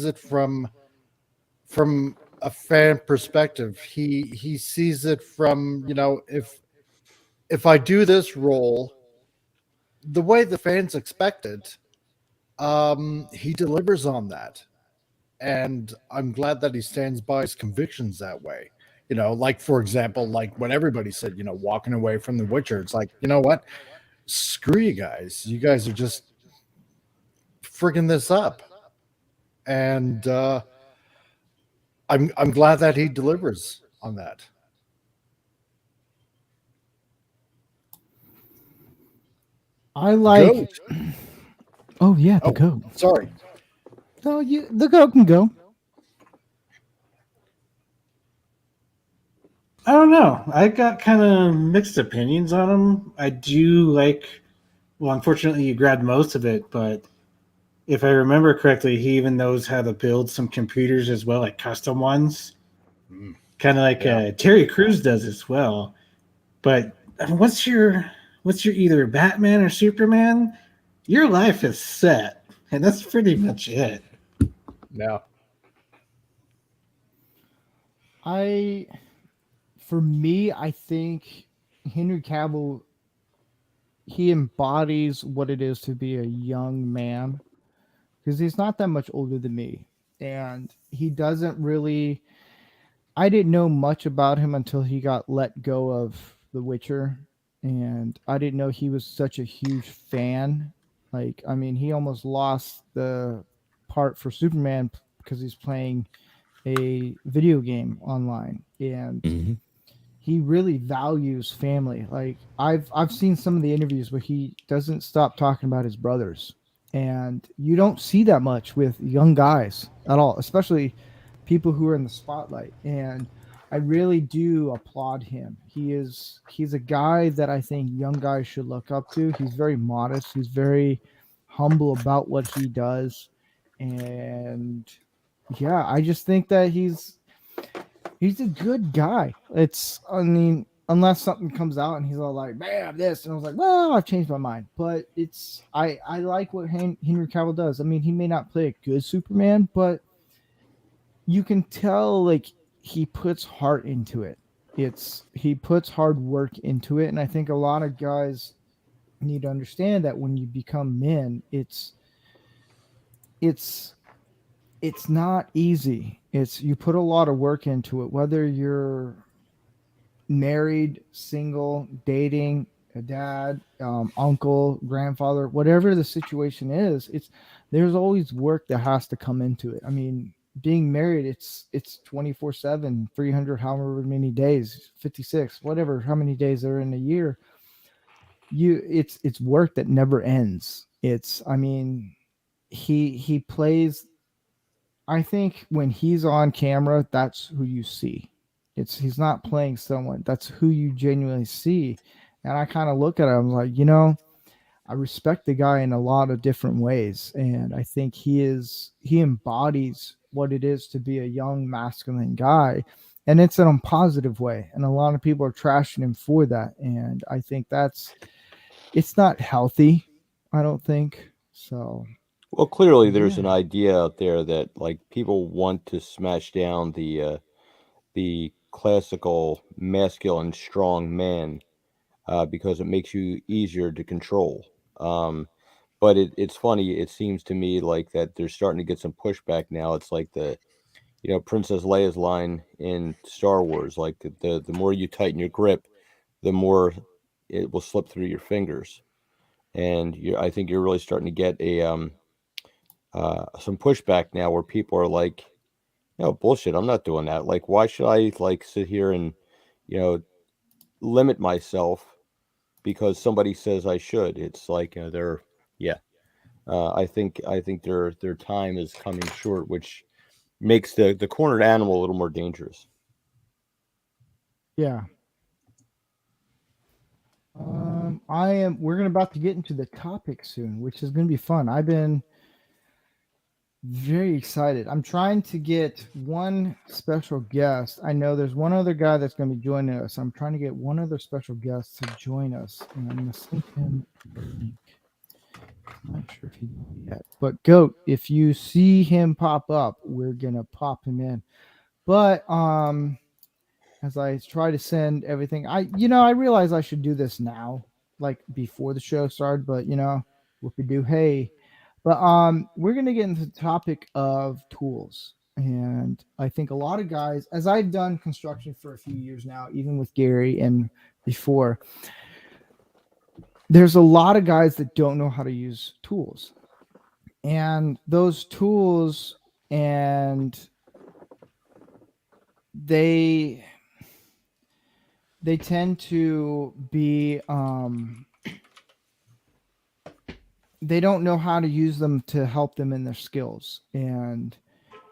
it from a fan perspective. He sees it from, if I do this role the way the fans expect it, he delivers on that. And I'm glad that he stands by his convictions that way. Like, for example, like when everybody said, walking away from The Witcher, it's like, you know what? Screw you guys. You guys are just frigging this up. And I'm glad that he delivers on that. I like. Goat. Oh yeah, the goat. Sorry. No, the goat can go. I don't know. I got kind of mixed opinions on him. I do like. Well, unfortunately, you grabbed most of it, but if I remember correctly, he even knows how to build some computers as well, like custom ones. kind of like Yeah. Terry Crews does as well. But what's your either Batman or Superman? Your life is set, and that's pretty much it. Yeah. I, for me, I think Henry Cavill, he embodies what it is to be a young man because he's not that much older than me, and he doesn't really. I didn't know much about him until he got let go of The Witcher, and I didn't know he was such a huge fan. Like, I mean, he almost lost the part for Superman because he's playing a video game online, and Hmm. he really values family. Like, I've seen some of the interviews where he doesn't stop talking about his brothers, and you don't see that much with young guys at all, especially people who are in the spotlight. And I really do applaud him. He's a guy that I think young guys should look up to. He's very modest. He's very humble about what he does, and yeah, I just think that he's a good guy. I mean, unless something comes out and he's all like, "Man, this," and I was like, "Well, I've changed my mind." But I like what Henry Cavill does. I mean, he may not play a good Superman, but you can tell like he puts heart into it. He puts hard work into it, and I think a lot of guys need to understand that when you become men, it's it's not easy. It's you put a lot of work into it, whether you're married, single, dating, a dad, uncle, grandfather, whatever the situation is. It's there's always work that has to come into it. I mean, being married, it's 24/7, 300, however many days, 56, whatever, how many days are in a year. It's work that never ends. I mean, he plays. I think when he's on camera, that's who you see. He's not playing someone. That's who you genuinely see. And I kind of look at him like, I respect the guy in a lot of different ways, and I think he embodies what it is to be a young masculine guy, and it's in a positive way. And a lot of people are trashing him for that, and I think it's not healthy. I don't think so. Well, clearly there's an Yeah. idea out there that like people want to smash down the classical masculine strong man because it makes you easier to control. But it's funny. It seems to me like that they're starting to get some pushback now. It's like Princess Leia's line in Star Wars, like the more you tighten your grip, the more it will slip through your fingers. And I think you're really starting to get some pushback now where people are like, bullshit. I'm not doing that. Like, why should I like sit here and you know limit myself because somebody says I should? It's like they're yeah. I think their time is coming short, which makes the cornered animal a little more dangerous. Yeah. We're gonna about to get into the topic soon, which is gonna be fun. I've been very excited. I'm trying to get one special guest. I know there's one other guy that's gonna be joining us. I'm trying to get one other special guest to join us, and I'm gonna send him a link. I'm not sure if he's yet, but Goat, if you see him pop up, we're gonna pop him in. But as I try to send everything, I realize I should do this now, like before the show started, but what we do, hey. But we're gonna get into the topic of tools. And I think a lot of guys, as I've done construction for a few years now, even with Gary and before, there's a lot of guys that don't know how to use tools. And those tools and they they tend to be they don't know how to use them to help them in their skills. And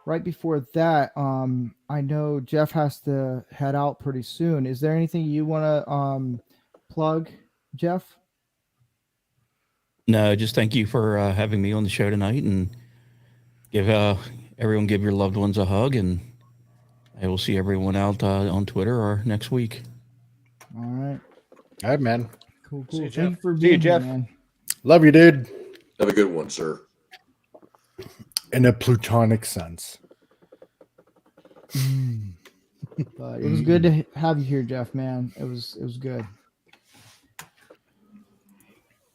right before that, I know Jeff has to head out pretty soon. Is there anything you want to plug, Jeff? No, just thank you for having me on the show tonight, and give everyone give your loved ones a hug, and I will see everyone out on Twitter or next week. All right. All right, man. Cool. See you, Thank you Jeff. for See you, being here, Jeff. man. Love you, dude. Have a good one, sir. In a plutonic sense. But it was good to have you here, Jeff, man. It was good.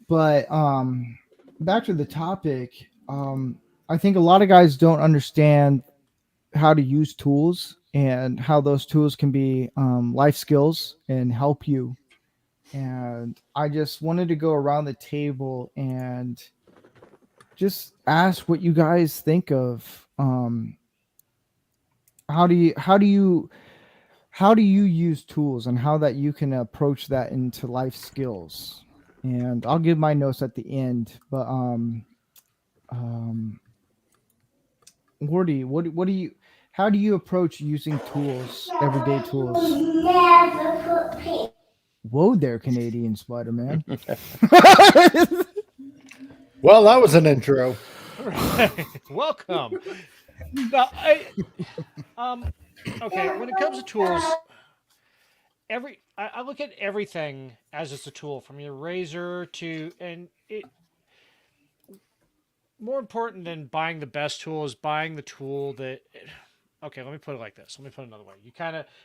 But back to the topic, I think a lot of guys don't understand how to use tools and how those tools can be life skills and help you. And I just wanted to go around the table and just ask what you guys think of how do you use tools and how that you can approach that into life skills. And I'll give my notes at the end, but Gordy, what do you how do you approach using tools, everyday tools? Whoa there, Canadian Spider-Man. Well, that was an intro. Welcome. No, okay, when it comes to tools, I look at everything as it's a tool, from your razor to, and it more important than buying the best tool is buying the tool that. Okay, let me put it like this. Let me put it another way.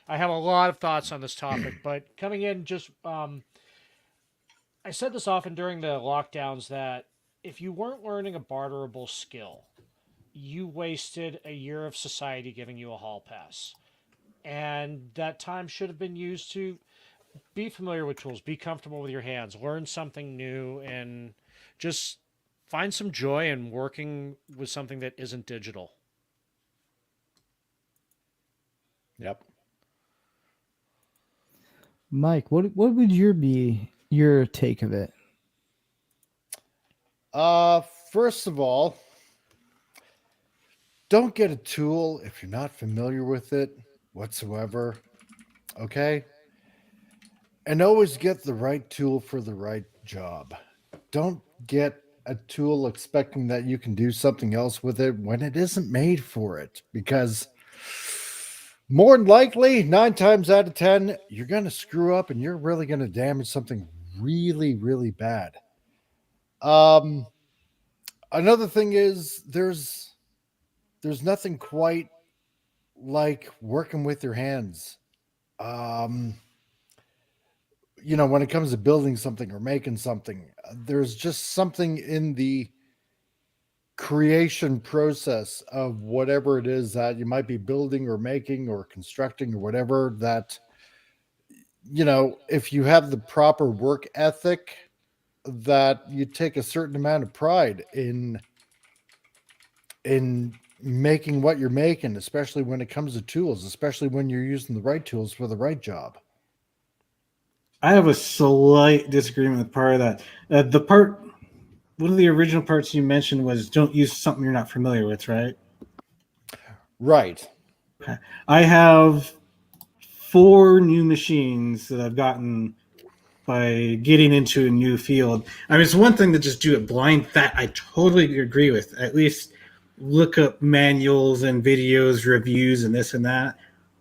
I have a lot of thoughts on this topic, but coming in just, I said this often during the lockdowns that if you weren't learning a barterable skill, you wasted a year of society giving you a hall pass. And that time should have been used to be familiar with tools, be comfortable with your hands, learn something new, and just find some joy in working with something that isn't digital. Yep. Mike, what would your take of it? First of all, don't get a tool if you're not familiar with it whatsoever. Okay? And always get the right tool for the right job. Don't get a tool expecting that you can do something else with it when it isn't made for it, because more than likely, 9 times out of 10, you're going to screw up and you're really going to damage something really, really bad. Another thing is there's nothing quite like working with your hands. When it comes to building something or making something, there's just something in the creation process of whatever it is that you might be building or making or constructing or whatever, that if you have the proper work ethic, that you take a certain amount of pride in making what you're making, especially when it comes to tools, especially when you're using the right tools for the right job. I have a slight disagreement with part of that. One of the original parts you mentioned was don't use something you're not familiar with, right? Right. Okay. I have 4 new machines that I've gotten by getting into a new field. I mean, it's one thing to just do it blind. That I totally agree with. At least look up manuals and videos, reviews, and this and that.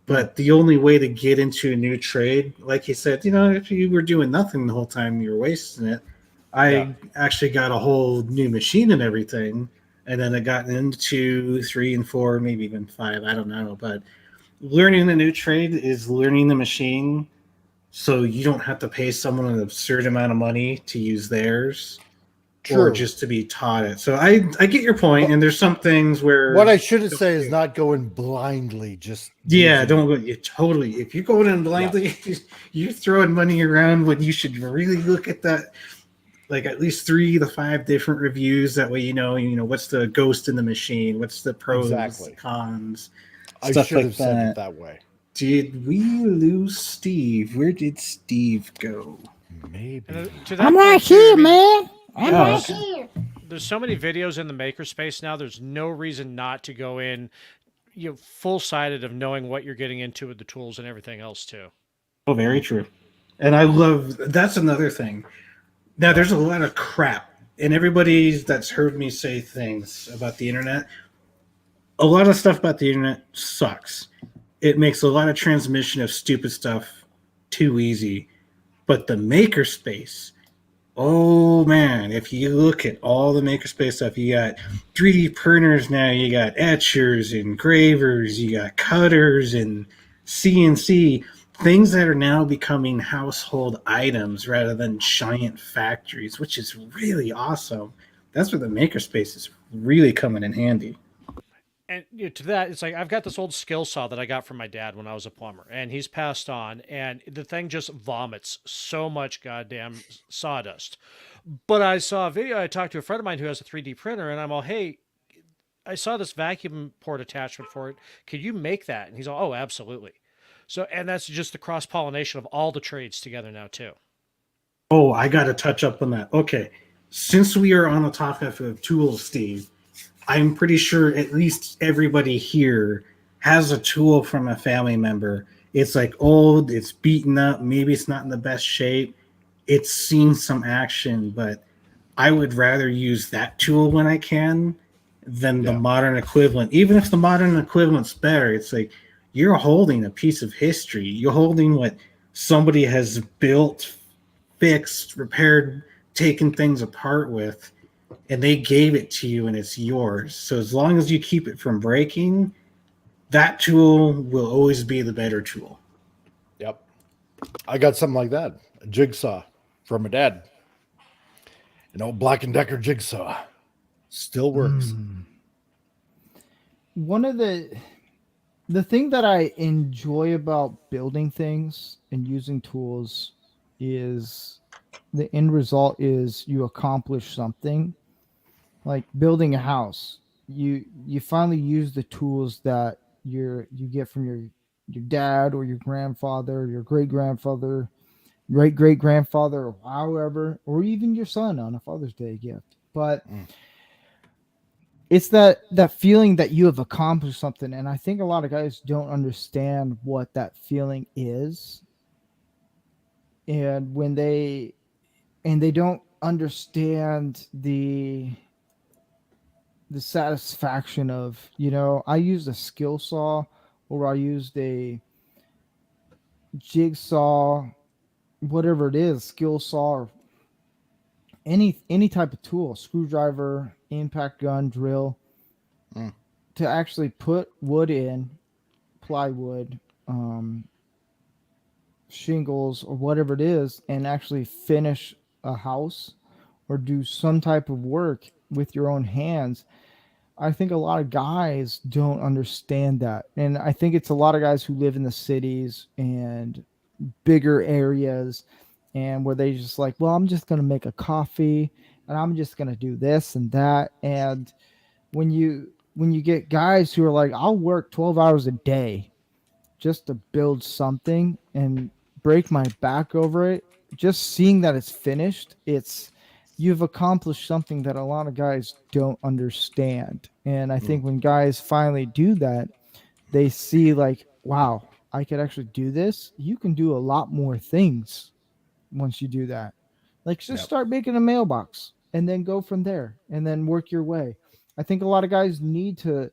But the only way to get into a new trade, like you said, if you were doing nothing the whole time, you were wasting it. I actually got a whole new machine and everything, and then I got into 3 and 4, maybe even 5. I don't know. But learning a new trade is learning the machine, so you don't have to pay someone an absurd amount of money to use theirs. True. Or just to be taught it. So I get your point, and there's some things where what I should say is not going blindly. Just don't go. You totally. If you're going in blindly, you're throwing money around when you should really look at that. Like at least 3 to 5 different reviews. That way, you know what's the ghost in the machine, what's the pros, Exactly. cons. I Stuff should like have said it that way. Did we lose Steve? Where did Steve go? Maybe. I'm right here, man. I'm right here. There's so many videos in the makerspace now. There's no reason not to go in, full-sided of knowing what you're getting into with the tools and everything else too. Oh, very true. And I love that's another thing. Now, there's a lot of crap, and everybody that's heard me say things about the internet, a lot of stuff about the internet sucks. it makes a lot of transmission of stupid stuff too easy. But the makerspace, oh man, if you look at all the makerspace stuff, you got 3D printers now, you got etchers, engravers, you got cutters and CNC, things that are now becoming household items rather than giant factories, which is really awesome. That's where the makerspace is really coming in handy. And to that, it's like I've got this old skill saw that I got from my dad when I was a plumber, and he's passed on, and the thing just vomits so much goddamn sawdust. But I saw a video. I talked to a friend of mine who has a 3D printer, and I'm all, hey, I saw this vacuum port attachment for it. Could you make that? And he's all, oh, absolutely. So, and that's just the cross pollination of all the trades together now too. Oh, I got to touch up on that. Okay. Since we are on the topic of tools, Steve, I'm pretty sure at least everybody here has a tool from a family member. It's like old, it's beaten up, maybe it's not in the best shape. It's seen some action, but I would rather use that tool when I can than the modern equivalent. Even if the modern equivalent's better, it's like you're holding a piece of history. You're holding what somebody has built, fixed, repaired, taken things apart with, and they gave it to you and it's yours. So as long as you keep it from breaking, that tool will always be the better tool. Yep. I got something like that. A jigsaw from my dad. An old Black & Decker jigsaw. Still works. One of the thing that I enjoy about building things and using tools is the end result is you accomplish something. Like building a house, you finally use the tools that you get from your dad or your grandfather, your great grandfather, great grandfather, or however, or even your son on a Father's Day gift. But it's that feeling that you have accomplished something, and I think a lot of guys don't understand what that feeling is, and when they don't understand the satisfaction of, I used a skill saw or I used a jigsaw, whatever it is, skill saw, or any type of tool, screwdriver, impact gun, drill, to actually put wood in, plywood, shingles, or whatever it is, and actually finish a house or do some type of work with your own hands. I think a lot of guys don't understand that. And I think it's a lot of guys who live in the cities and bigger areas, and where they just like, well, I'm just going to make a coffee and I'm just going to do this and that. And when you get guys who are like, I'll work 12 hours a day just to build something and break my back over it, just seeing that it's finished, you've accomplished something that a lot of guys don't understand. And I think when guys finally do that, they see like, wow, I could actually do this. You can do a lot more things once you do that. Like just start making a mailbox and then go from there and then work your way. I think a lot of guys need to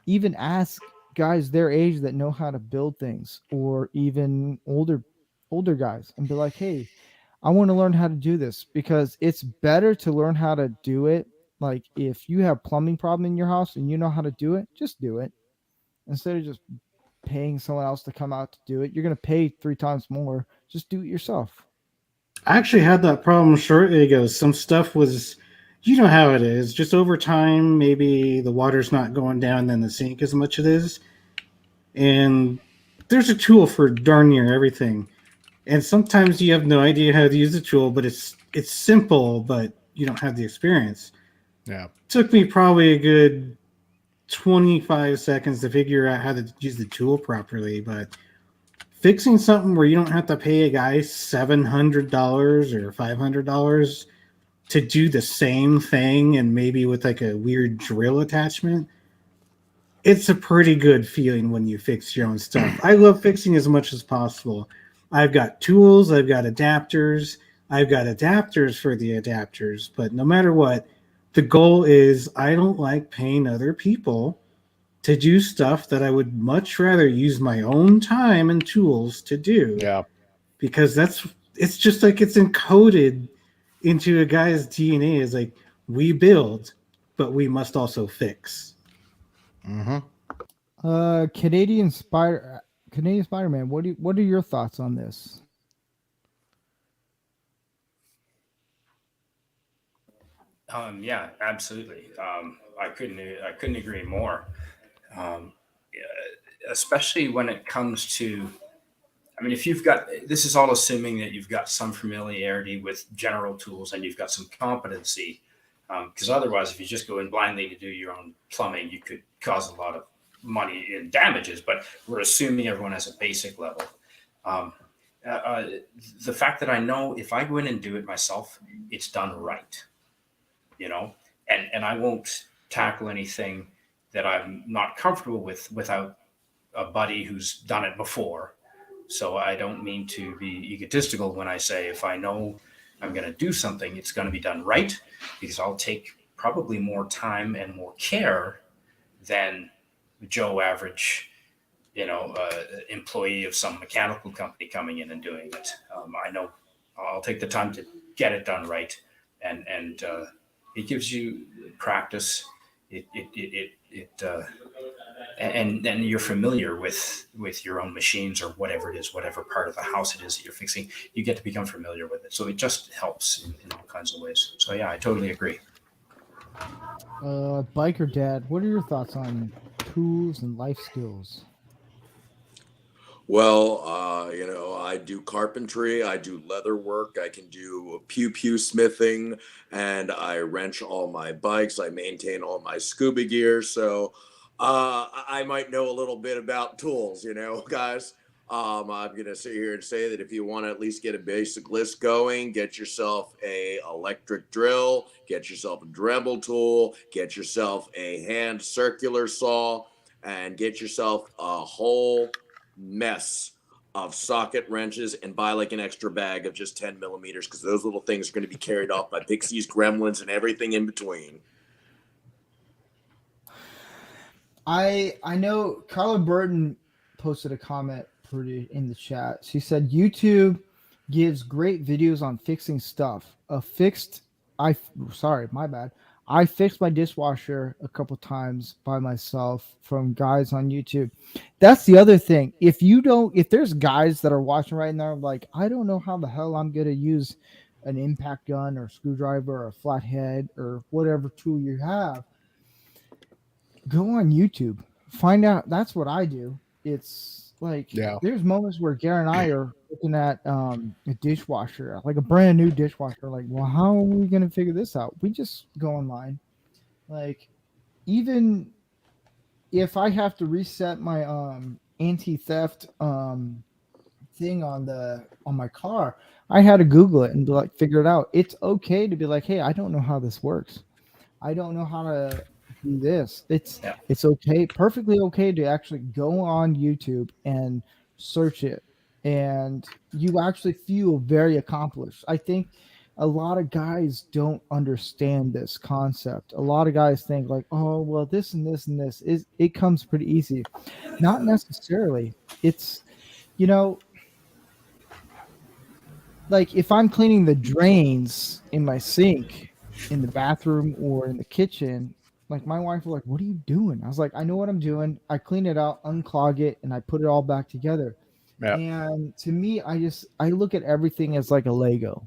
even ask guys their age that know how to build things, or even older guys, and be like, hey, I want to learn how to do this, because it's better to learn how to do it. Like if you have plumbing problem in your house and you know how to do it, just do it instead of just paying someone else to come out to do it. You're going to pay 3 times more. Just do it yourself. I actually had that problem shortly ago. Some stuff was, you know how it is, just over time, maybe the water's not going down in the sink as much as it is. And there's a tool for darn near everything. And sometimes you have no idea how to use the tool, but it's simple, but you don't have the experience. Yeah. Took me probably a good 25 seconds to figure out how to use the tool properly, but fixing something where you don't have to pay a guy $700 or $500 to do the same thing, and maybe with like a weird drill attachment, it's a pretty good feeling when you fix your own stuff. I love fixing as much as possible. I've got tools, I've got adapters for the adapters, but no matter what, the goal is I don't like paying other people to do stuff that I would much rather use my own time and tools to do. Yeah. Because it's just like it's encoded into a guy's DNA is like we build, but we must also fix. Mm-hmm. Canadian Spider-Man. What are your thoughts on this? Yeah, absolutely. I couldn't agree more. Um, Especially when it comes to, I mean, if you've got, this is all assuming that you've got some familiarity with general tools and you've got some competency. Because otherwise, if you just go in blindly to do your own plumbing, you could cause a lot of money in damages. But we're assuming everyone has a basic level. Um, uh, uh, the fact that I know if I go in and do it myself, it's done right, you know, and I won't tackle anything that I'm not comfortable with without a buddy who's done it before. So I don't mean to be egotistical when I say if I know I'm going to do something, it's going to be done right, because I'll take probably more time and more care than Joe average, employee of some mechanical company coming in and doing it. I know I'll take the time to get it done right, and it gives you practice. And then you're familiar with your own machines or whatever it is, whatever part of the house it is that you're fixing. You get to become familiar with it, so it just helps in all kinds of ways. So yeah, I totally agree. Biker Dad, what are your thoughts on tools and life skills? Well, I do carpentry, I do leather work, I can do pew pew smithing, and I wrench all my bikes, I maintain all my scuba gear. So I might know a little bit about tools, guys. I'm gonna sit here and say that if you want to at least get a basic list going, get yourself a electric drill, get yourself a Dremel tool, get yourself a hand circular saw, and get yourself a whole mess of socket wrenches, and buy like an extra bag of just 10 millimeters, because those little things are going to be carried off by pixies, gremlins, and everything in between. I know Carla Burton posted a comment pretty in the chat. She said YouTube gives great videos on fixing stuff. Sorry, my bad. I fixed my dishwasher a couple times by myself from guys on YouTube. That's the other thing. If there's guys that are watching right now, like, I don't know how the hell I'm gonna use an impact gun or screwdriver or a flathead or whatever tool you have, go on YouTube, find out. That's what I do. It's like, Yeah. there's moments where Gary and I are looking at a dishwasher, like a brand new dishwasher. Like, well, how are we going to figure this out? We just go online. Like, even if I have to reset my anti-theft thing on my car, I had to Google it and be like, figure it out. It's okay to be like, hey, I don't know how this works. I don't know how to do this. It's okay, perfectly okay to actually go on YouTube and search it, and you actually feel very accomplished. I think a lot of guys don't understand this concept. A lot of guys think like, oh, well, this and this and this it comes pretty easy. Not necessarily. It's, you know, like if I'm cleaning the drains in my sink in the bathroom or in the kitchen, like my wife was like, "What are you doing?" I was like, "I know what I'm doing. I clean it out, unclog it, and I put it all back together." Yeah. And to me, I look at everything as like a Lego.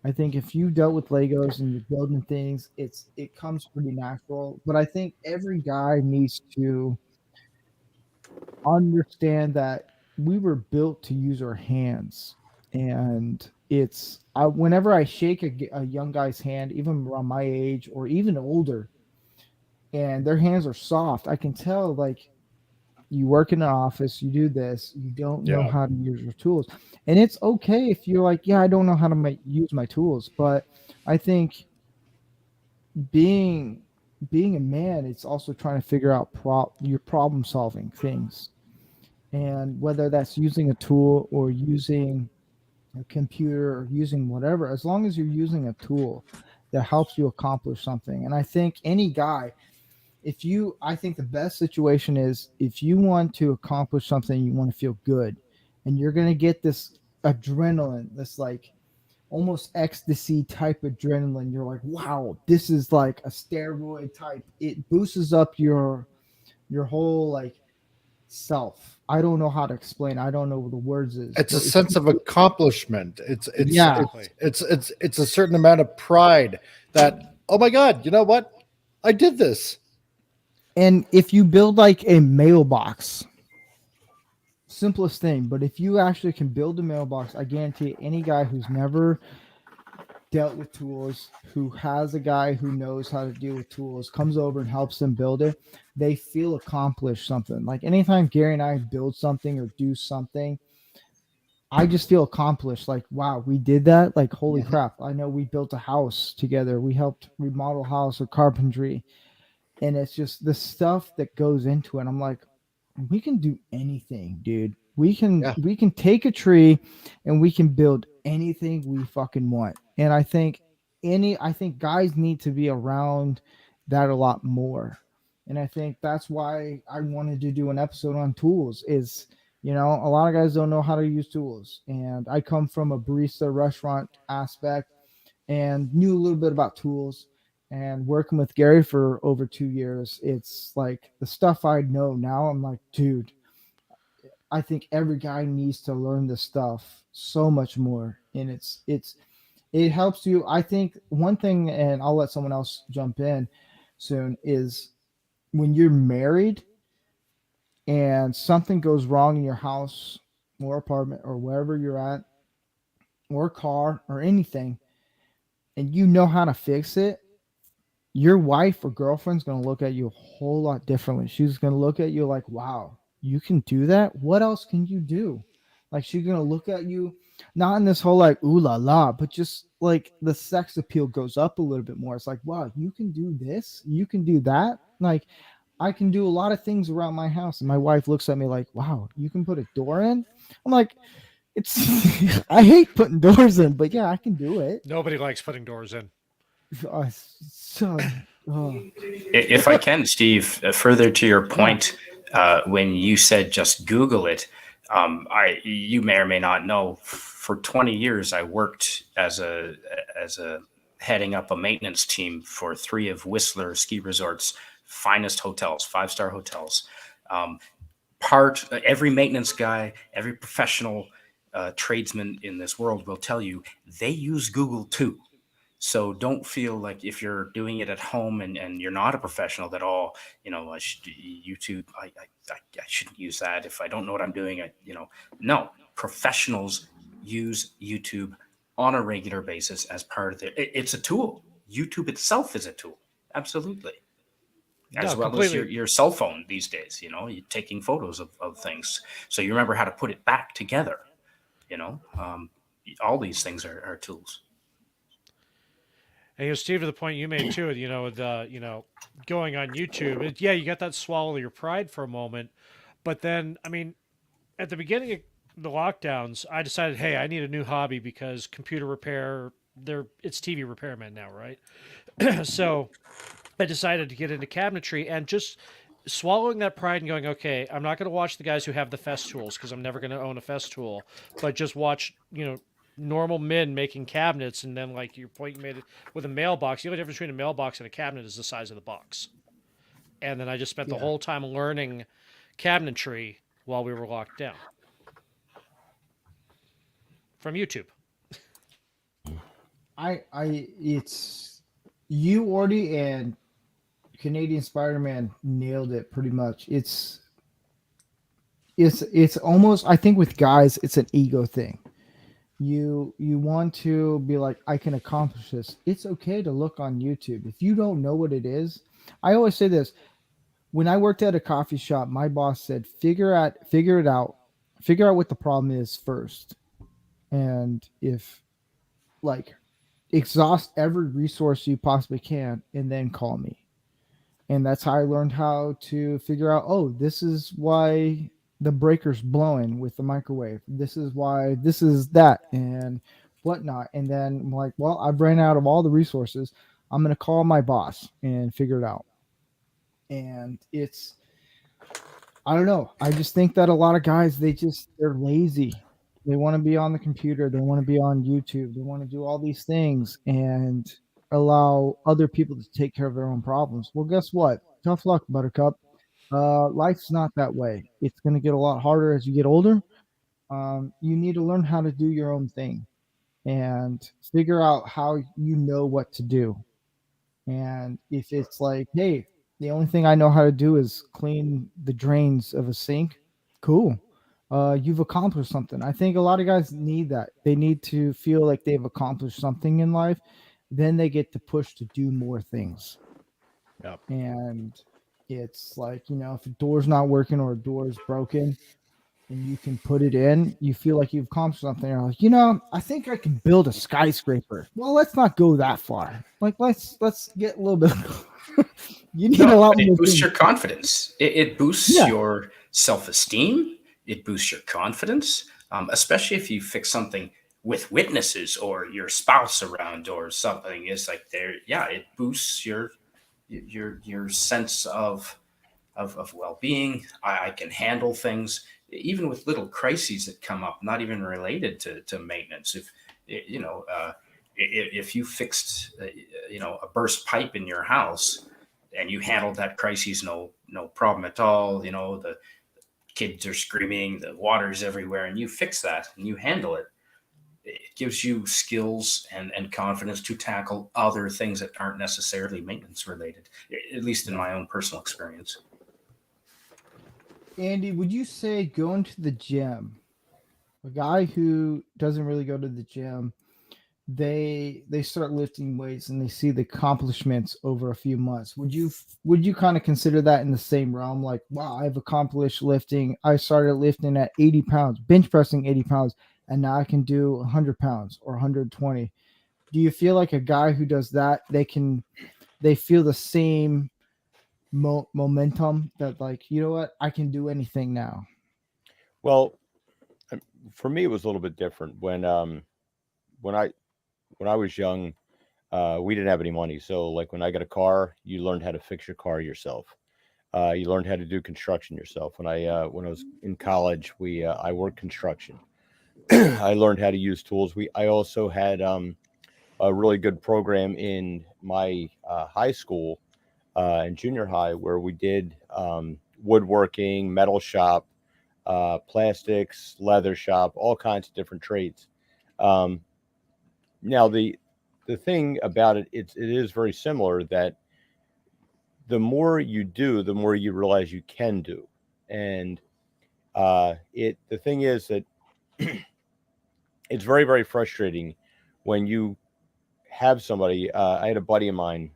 I think if you dealt with Legos and you're building things, it comes pretty natural. But I think every guy needs to understand that we were built to use our hands, and whenever I shake a young guy's hand, even around my age or even older, and their hands are soft, I can tell, like, you work in an office, you do this, you don't know Yeah. how to use your tools. And it's okay if you're like, yeah, I don't know how to use my tools. But I think being a man, it's also trying to figure out your problem solving things, and whether that's using a tool or using a computer or using whatever, as long as you're using a tool that helps you accomplish something. And I think any guy, I think the best situation is if you want to accomplish something, you want to feel good, and you're gonna get this adrenaline, this like almost ecstasy type adrenaline. You're like, wow, this is like a steroid type. It boosts up your whole like self. I don't know how to explain. I don't know what the words is, It's a but if sense you, of accomplishment. Exactly. It's a certain amount of pride that, oh my god, you know what? I did this. and if you build like a mailbox, simplest thing, but if you actually can build a mailbox, I guarantee any guy who's never dealt with tools, who has a guy who knows how to deal with tools, comes over and helps them build it, they feel accomplished something. Like anytime Gary and I build something or do something, I just feel accomplished. Like, wow, we did that. Like, holy crap. I know we built a house together. We helped remodel a house or carpentry. And it's just the stuff that goes into it. I'm like, we can do anything, dude. Yeah. We can take a tree and we can build anything we fucking want. And I think guys need to be around that a lot more. And I think that's why I wanted to do an episode on tools is, a lot of guys don't know how to use tools. And I come from a barista restaurant aspect and knew a little bit about tools, and working with Gary for over 2 years, it's like the stuff I know now. I'm like, dude, I think every guy needs to learn this stuff so much more. And it helps you. I think one thing, and I'll let someone else jump in soon, is when you're married and something goes wrong in your house or apartment or wherever you're at, or car or anything, and you know how to fix it, your wife or girlfriend's going to look at you a whole lot differently. She's going to look at you like, wow, you can do that? What else can you do? Like, she's going to look at you, not in this whole like, ooh la la, but just like the sex appeal goes up a little bit more. It's like, wow, you can do this, you can do that. Like, I can do a lot of things around my house. And my wife looks at me like, wow, you can put a door in? I'm like, it's, I hate putting doors in, but yeah, I can do it. Nobody likes putting doors in. So, If I can, Steve, further to your point, when you said just Google it, you may or may not know. For 20 years, I worked as a heading up a maintenance team for 3 of Whistler ski resorts' finest hotels, 5-star hotels. Every maintenance guy, every professional tradesman in this world will tell you they use Google too. So don't feel like if you're doing it at home and you're not a professional that all, I should YouTube. I shouldn't use that if I don't know what I'm doing. No, professionals use YouTube on a regular basis as part of it's a tool. YouTube itself is a tool. Absolutely. As well completely. as your cell phone these days, you're taking photos of things. So you remember how to put it back together, all these things are tools. And Steve, to the point you made too, going on YouTube, you got that swallow your pride for a moment, but then, I mean, at the beginning of the lockdowns, I decided, hey, I need a new hobby because computer repair, it's TV repairman now, right? So I decided to get into cabinetry and just swallowing that pride and going, okay, I'm not going to watch the guys who have the fest tools because I'm never going to own a fest tool, but just watch, normal men making cabinets. And then, like your point you made it with a mailbox, the only difference between a mailbox and a cabinet is the size of the box. And then I just spent the whole time learning cabinetry while we were locked down from YouTube. It's you, Ordy, and Canadian Spider-Man nailed it pretty much. It's almost, I think with guys, it's an ego thing. You want to be like, I can accomplish this. It's okay to look on YouTube. If you don't know what it is, I always say this. When I worked at a coffee shop, my boss said, figure out what the problem is first. And if like exhaust every resource you possibly can and then call me. And that's how I learned how to figure out, oh, this is why the breaker's blowing with the microwave. This is why this is that and whatnot. And then I'm like, well, I've ran out of all the resources. I'm going to call my boss and figure it out. And it's, I don't know. I just think that a lot of guys, they're lazy. They want to be on the computer. They want to be on YouTube. They want to do all these things and allow other people to take care of their own problems. Well, guess what? Tough luck, Buttercup. Life's not that way. It's going to get a lot harder as you get older. You need to learn how to do your own thing and figure out how you know what to do. And if it's like, hey, the only thing I know how to do is clean the drains of a sink, cool. You've accomplished something. I think a lot of guys need that. They need to feel like they've accomplished something in life. Then they get to push to do more things. Yep. And it's like, if a door's not working or a door is broken, and you can put it in, you feel like you've accomplished something. You're like, I think I can build a skyscraper. Well, let's not go that far. Like, let's get a little bit. You need a No, lot but it more boosts things. your confidence. It boosts Yeah. your self-esteem. It boosts your confidence, especially if you fix something with witnesses or your spouse around or something. It's like it boosts your sense of well-being. I can handle things, even with little crises that come up, not even related to maintenance. If you fixed a burst pipe in your house and you handled that crisis no problem at all, the kids are screaming, the water's everywhere, and you fix that and you handle it, it gives you skills and confidence to tackle other things that aren't necessarily maintenance related, at least in my own personal experience. Andy, would you say going to the gym, a guy who doesn't really go to the gym, they start lifting weights and they see the accomplishments over a few months, would you kind of consider that in the same realm? Like, wow, I've accomplished lifting. I started lifting at 80 pounds, bench pressing 80 pounds, and now I can do 100 pounds or 120. Do you feel like a guy who does that, they feel the same momentum that, like, you know what, I can do anything now? Well, for me, it was a little bit different when when I was young. We didn't have any money, so like when I got a car, you learned how to fix your car yourself. You learned how to do construction yourself. When I was in college, I worked construction. I learned how to use tools. I also had a really good program in my high school and junior high where we did woodworking, metal shop, plastics, leather shop, all kinds of different trades. Um, Now the thing about it is very similar that the more you do, the more you realize you can do, and the thing is that it's very very frustrating when you have somebody. I had a buddy of mine.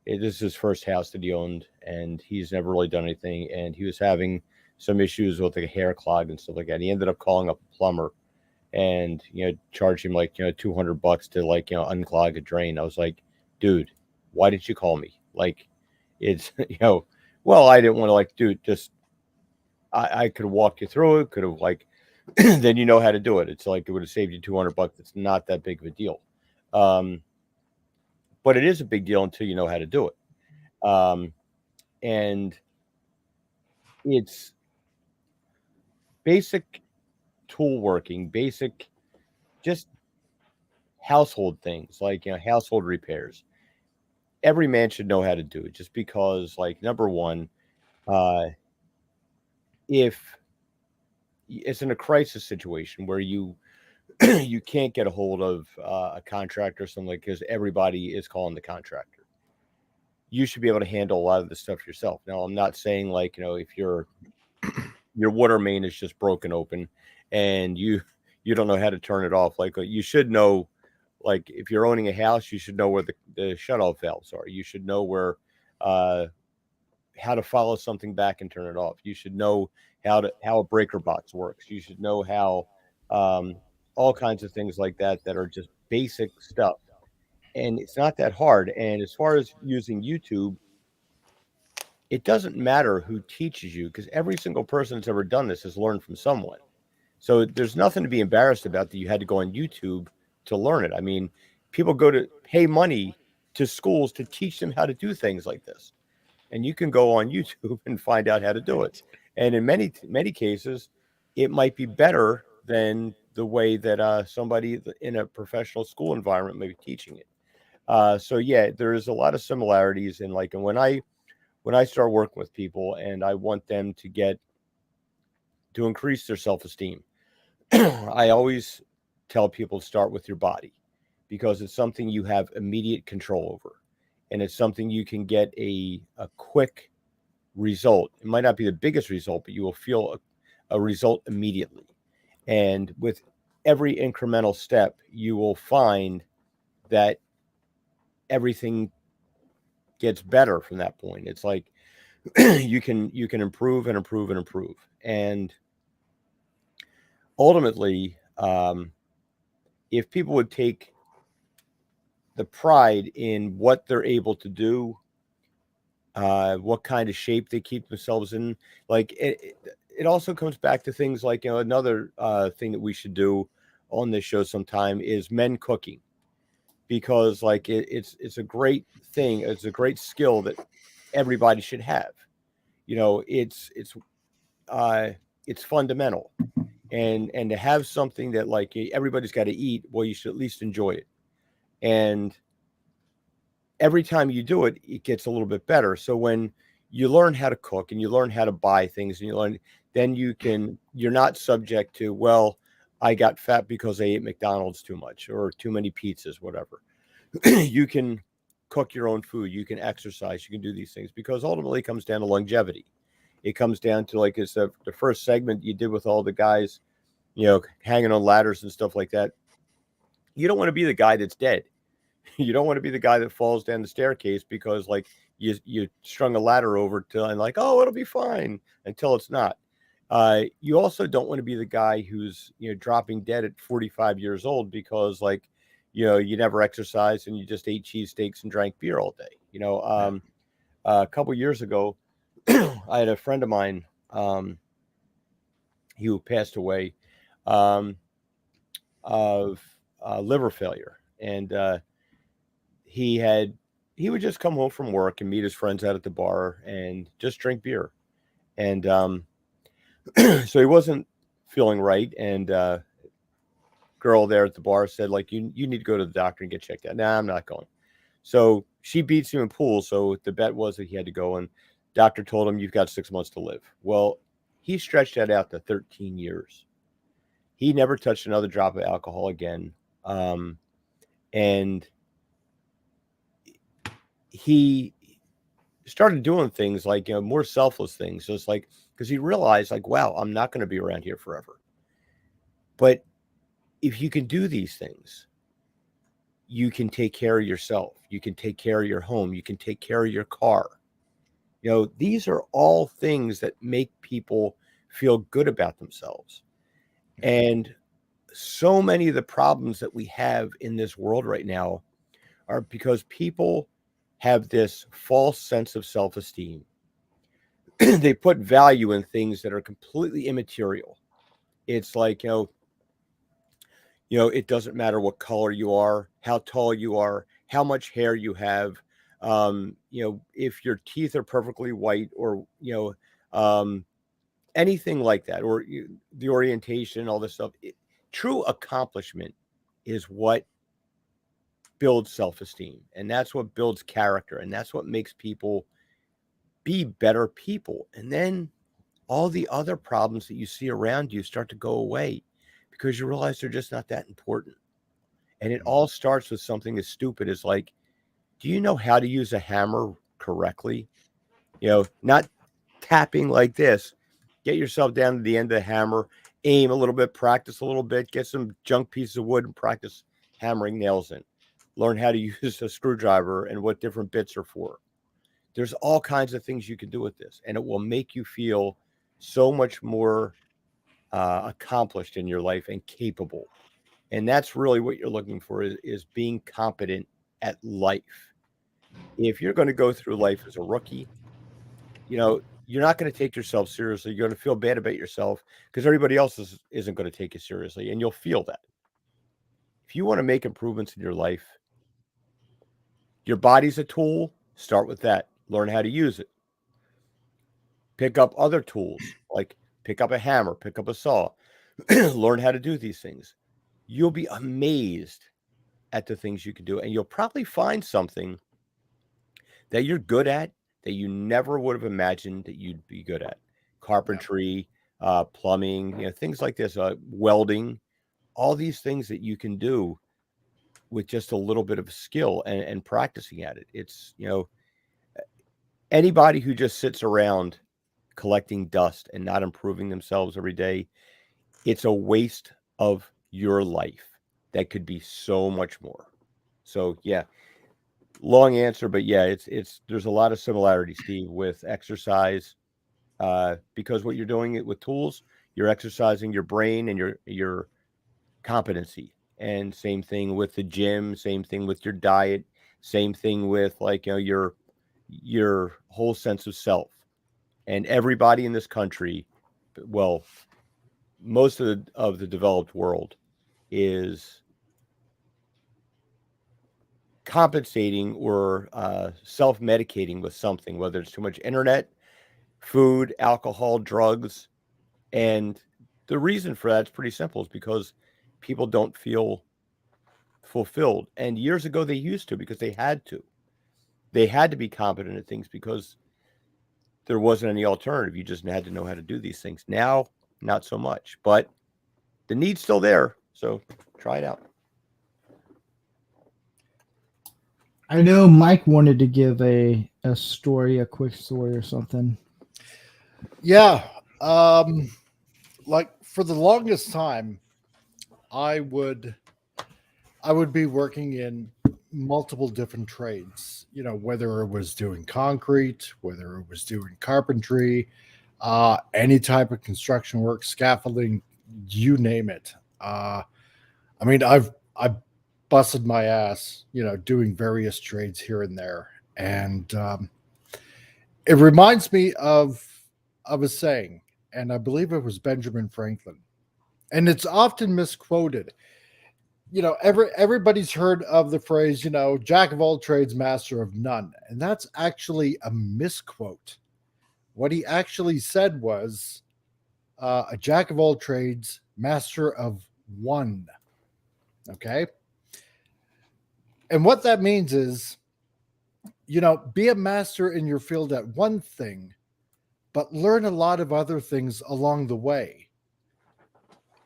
This is his first house that he owned, and he's never really done anything. And he was having some issues with like a hair clog and stuff like that. He ended up calling up a plumber, and charged him like $200 to like unclog a drain. I was like, dude, why didn't you call me? Like, it's well, I didn't want to like, dude, just I could walk you through it. Could have like, then you know how to do it. It's like it would have saved you $200. It's not that big of a deal. Um, but it is a big deal until you know how to do it. And it's basic tool working, basic, just household things like household repairs. Every man should know how to do it, just because, like, number one, uh, if it's in a crisis situation where you you can't get a hold of a contractor or something, like, because everybody is calling the contractor, you should be able to handle a lot of the stuff yourself. Now, I'm not saying like if your water main is just broken open and you don't know how to turn it off, like you should know. Like if you're owning a house, you should know where the shut-off valves are. You should know where how to follow something back and turn it off. You should know how a breaker box works. You should know how all kinds of things like that are just basic stuff. And it's not that hard. And as far as using YouTube, it doesn't matter who teaches you, because every single person that's ever done this has learned from someone. So there's nothing to be embarrassed about that you had to go on YouTube to learn it. I mean, people go to pay money to schools to teach them how to do things like this. and you can go on YouTube and find out how to do it. And in many cases, it might be better than the way that somebody in a professional school environment may be teaching it. So yeah, there is a lot of similarities in like, and when I start working with people and I want them to increase their self-esteem, I always tell people to start with your body because it's something you have immediate control over, and it's something you can get a quick result. It might not be the biggest result, but you will feel a result immediately. And with every incremental step, you will find that everything gets better from that point. It's like you can improve and improve and improve, and ultimately, if people would take the pride in what they're able to do, what kind of shape they keep themselves in, like it also comes back to things like, another thing that we should do on this show sometime is men cooking, because like it's a great thing. It's a great skill that everybody should have. It's fundamental, and to have something that like everybody's got to eat, well, you should at least enjoy it. And every time you do it, it gets a little bit better. So when you learn how to cook and you learn how to buy things and then you're not subject to, well, I got fat because I ate McDonald's too much or too many pizzas, whatever. You can cook your own food. You can exercise. You can do these things, because ultimately it comes down to longevity. It comes down to, like, it's the first segment you did with all the guys, hanging on ladders and stuff like that. You don't want to be the guy that's dead. You don't want to be the guy that falls down the staircase because like you strung a ladder over to, and like, oh, it'll be fine, until it's not. You also don't want to be the guy who's dropping dead at 45 years old because like you never exercised and you just ate cheesesteaks and drank beer all day. A couple years ago, I had a friend of mine who passed away of liver failure, and he would just come home from work and meet his friends out at the bar and just drink beer. And so he wasn't feeling right. And girl there at the bar said, like, you need to go to the doctor and get checked out. Nah, I'm not going. So she beats him in pool. So the bet was that he had to go. And doctor told him, you've got 6 months to live. Well, he stretched that out to 13 years. He never touched another drop of alcohol again. And he started doing things like, more selfless things. So it's like, because he realized like, wow, I'm not going to be around here forever. But if you can do these things, you can take care of yourself. You can take care of your home. You can take care of your car. These are all things that make people feel good about themselves. And so many of the problems that we have in this world right now are because people have this false sense of self-esteem. They put value in things that are completely immaterial. It's like, it doesn't matter what color you are, how tall you are, how much hair you have, if your teeth are perfectly white, or, anything like that, or the orientation, all this stuff. True accomplishment is what builds self-esteem, and that's what builds character, and that's what makes people be better people. And then all the other problems that you see around you start to go away because you realize they're just not that important. And it all starts with something as stupid as like, do you know how to use a hammer correctly? Not tapping like this. Get yourself down to the end of the hammer, aim a little bit, practice a little bit, get some junk pieces of wood and practice hammering nails in. Learn how to use a screwdriver and what different bits are for. There's all kinds of things you can do with this, and it will make you feel so much more accomplished in your life and capable. And that's really what you're looking for, is being competent at life. If you're going to go through life as a rookie, you're not going to take yourself seriously. You're going to feel bad about yourself because everybody else isn't going to take you seriously, and you'll feel that. If you want to make improvements in your life, your body's a tool. Start with that. Learn how to use it. pick up other tools, like pick up a hammer, pick up a saw, learn how to do these things. You'll be amazed at the things you can do, and you'll probably find something that you're good at that you never would have imagined that you'd be good at. Carpentry, plumbing, things like this, welding, all these things that you can do with just a little bit of skill and practicing at it. It's, anybody who just sits around collecting dust and not improving themselves every day, it's a waste of your life that could be so much more. So yeah, long answer, but yeah, it's there's a lot of similarity, Steve, with exercise, because what you're doing it with tools, you're exercising your brain and your competency. And same thing with the gym, same thing with your diet, same thing with like your whole sense of self. And everybody in this country, well, most of the developed world is compensating or self-medicating with something, whether it's too much internet, food, alcohol, drugs. And the reason for that's pretty simple, is because people don't feel fulfilled. And years ago they used to, because they had to. They had to be competent at things because there wasn't any alternative. You just had to know how to do these things. Now, not so much, but the need's still there. So try it out. I know Mike wanted to give a story, a quick story or something. Yeah. Like for the longest time, I would be working in multiple different trades, whether it was doing concrete, whether it was doing carpentry, any type of construction work, scaffolding, you name it. I mean, I've busted my ass, doing various trades here and there. And it reminds me of a saying, and I believe it was Benjamin Franklin. And it's often misquoted. Everybody's heard of the phrase, jack of all trades, master of none. And that's actually a misquote. What he actually said was a jack of all trades, master of one. Okay. And what that means is, be a master in your field at one thing, but learn a lot of other things along the way.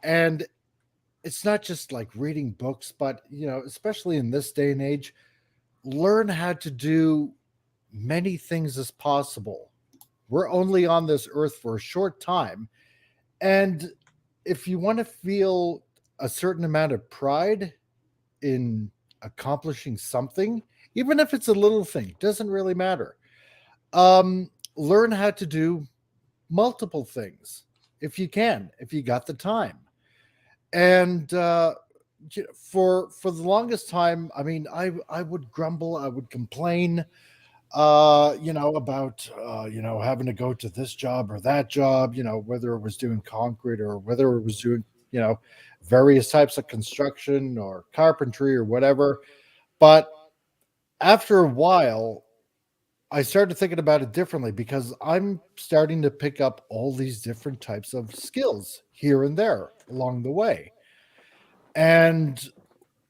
And it's not just like reading books, but, especially in this day and age, learn how to do many things as possible. We're only on this earth for a short time. And if you want to feel a certain amount of pride in accomplishing something, even if it's a little thing, doesn't really matter. Learn how to do multiple things if you can, if you got the time. And for the longest time, I mean, I would grumble, I would complain, about having to go to this job or that job, whether it was doing concrete or whether it was doing, various types of construction or carpentry or whatever. But after a while, I started thinking about it differently because I'm starting to pick up all these different types of skills here and there along the way. And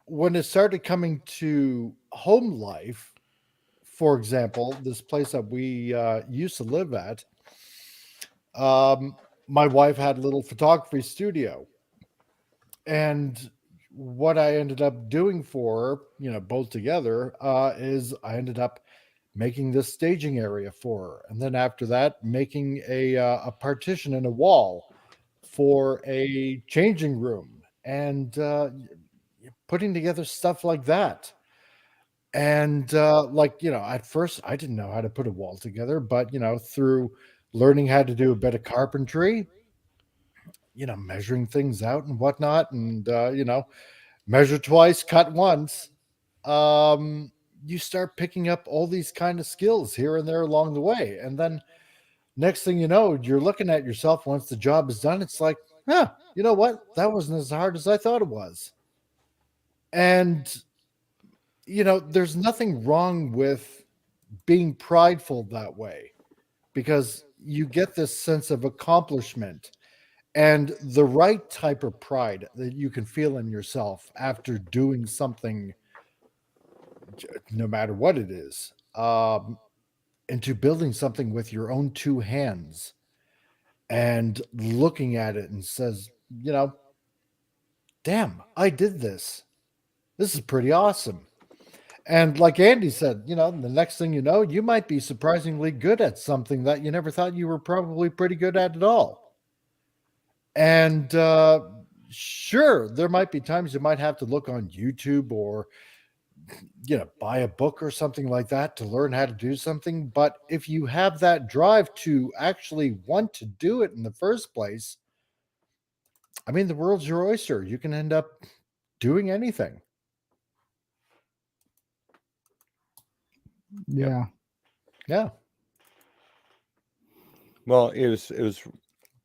when it started coming to home life, for example, this place that we used to live at, my wife had a little photography studio. And what I ended up doing for her, both together, is I ended up making this staging area for her. And then after that, making a partition in a wall for a changing room and putting together stuff like that. And at first I didn't know how to put a wall together, but through learning how to do a bit of carpentry, measuring things out and whatnot, and measure twice, cut once. You start picking up all these kind of skills here and there along the way, and then next thing you know, you're looking at yourself once the job is done. It's like, you know what? That wasn't as hard as I thought it was. And there's nothing wrong with being prideful that way, because you get this sense of accomplishment and the right type of pride that you can feel in yourself after doing something, no matter what it is, into building something with your own two hands and looking at it and says, you know, damn, I did this. This is pretty awesome. And like Andy said, you know, the next thing you know, you might be surprisingly good at something that you never thought you were probably pretty good at all. And sure, there might be times you might have to look on YouTube or, you know, buy a book or something like that to learn how to do something. But if you have that drive to actually want to do it in the first place, I mean, the world's your oyster. You can end up doing anything. Yeah. Yeah. Well, it was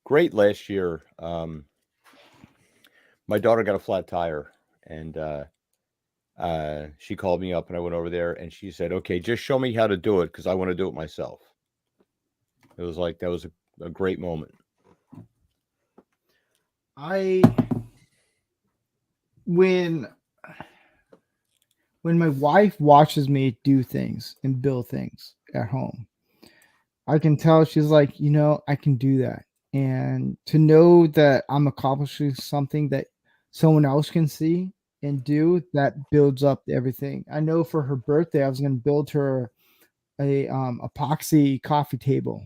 great last year. My daughter got a flat tire, and she called me up, and I went over there, and she said, "Okay, just show me how to do it because I want to do it myself." It was like that was a great moment. When my wife watches me do things and build things at home, I can tell she's like, you know, I can do that. And to know that I'm accomplishing something that someone else can see and do, that builds up everything. I know for her birthday, I was going to build her a epoxy coffee table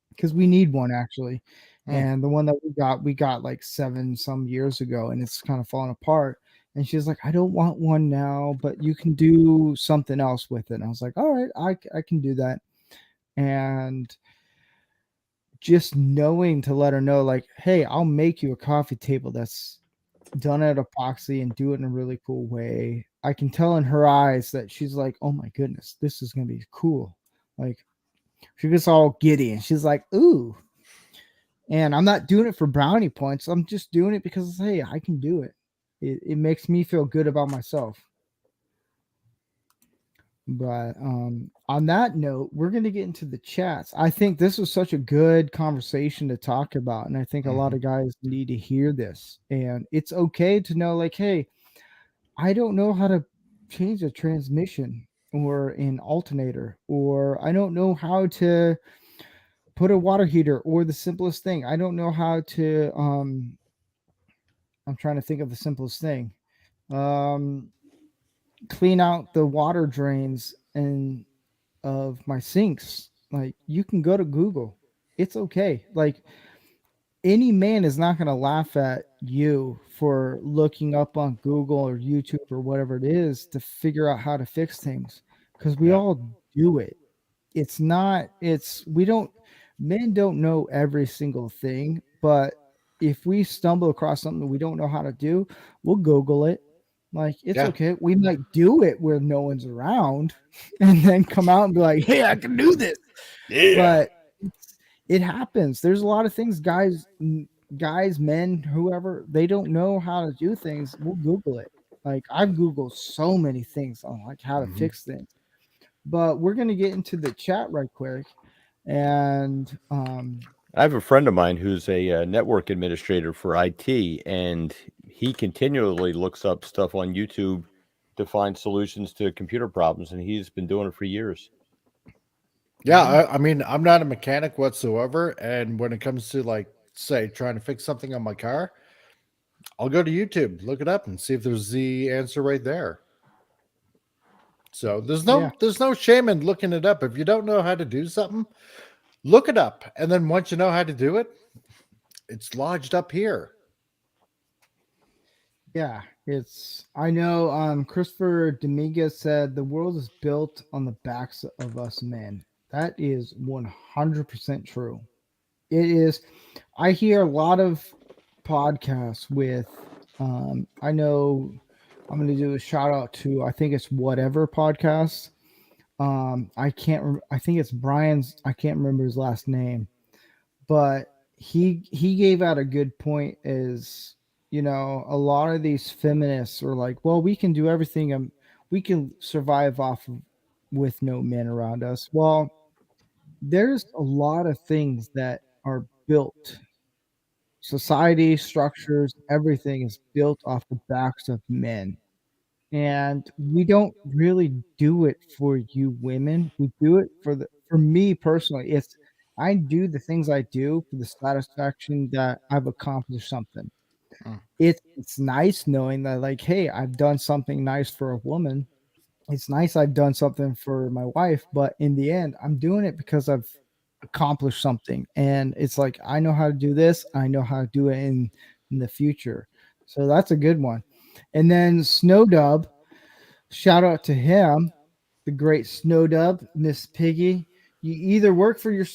because we need one actually. And the one that we got like 7 some years ago, and it's kind of falling apart. And she's like, I don't want one now, but you can do something else with it. And I was like, all right, I can do that. And just knowing to let her know, like, hey, I'll make you a coffee table that's done at epoxy and do it in a really cool way. I can tell in her eyes that she's like, oh my goodness, this is gonna be cool. Like, she gets all giddy and she's like, ooh. And I'm not doing it for brownie points. I'm just doing it because, hey, I can do it. It makes me feel good about myself. But on that note, we're going to get into the chats. I think this was such a good conversation to talk about. And I think a lot of guys need to hear this. And it's okay to know, like, hey, I don't know how to change a transmission or an alternator, or I don't know how to put a water heater, or the simplest thing. I don't know how to, I'm trying to think of the simplest thing. Clean out the water drains and of my sinks. Like, you can go to Google. It's okay. Like, any man is not going to laugh at you for looking up on Google or YouTube or whatever it is to figure out how to fix things, because we all do it. It's not, we don't, men don't know every single thing, but if we stumble across something we don't know how to do, we'll Google it. Like, it's okay. We might do it where no one's around and then come out and be like, hey, I can do this. But it happens. There's a lot of things guys, men, whoever, they don't know how to do things. We'll Google it. Like, I've Googled so many things on like how to fix things. But we're going to get into the chat right quick. And I have a friend of mine who's a network administrator for IT, and he continually looks up stuff on YouTube to find solutions to computer problems, and he's been doing it for years. Yeah, I mean, I'm not a mechanic whatsoever, and when it comes to, like, say, trying to fix something on my car, I'll go to YouTube, look it up, and see if there's the answer right there. So there's no shame in looking it up. If you don't know how to do something, look it up, and then once you know how to do it, it's lodged up here. Yeah, I know Christopher Dominguez said the world is built on the backs of us men. That is 100% true. It is. I hear a lot of podcasts with, I know I'm going to do a shout out to, I think it's Whatever Podcast. I think it's Brian's, I can't remember his last name, but he gave out a good point is, you know, a lot of these feminists are like, well, we can do everything. We can survive off of with no men around us. Well, there's a lot of things that are built. Society, structures, everything is built off the backs of men. And we don't really do it for you women. We do it for me personally. I do the things I do for the satisfaction that I've accomplished something. Mm. It's nice knowing that, like, hey, I've done something nice for a woman. It's nice I've done something for my wife, but in the end, I'm doing it because I've accomplished something. And it's like I know how to do this, I know how to do it in the future. So that's a good one. And then Snow Dub, shout out to him, the great Snow Dub, Miss Piggy. You either work for your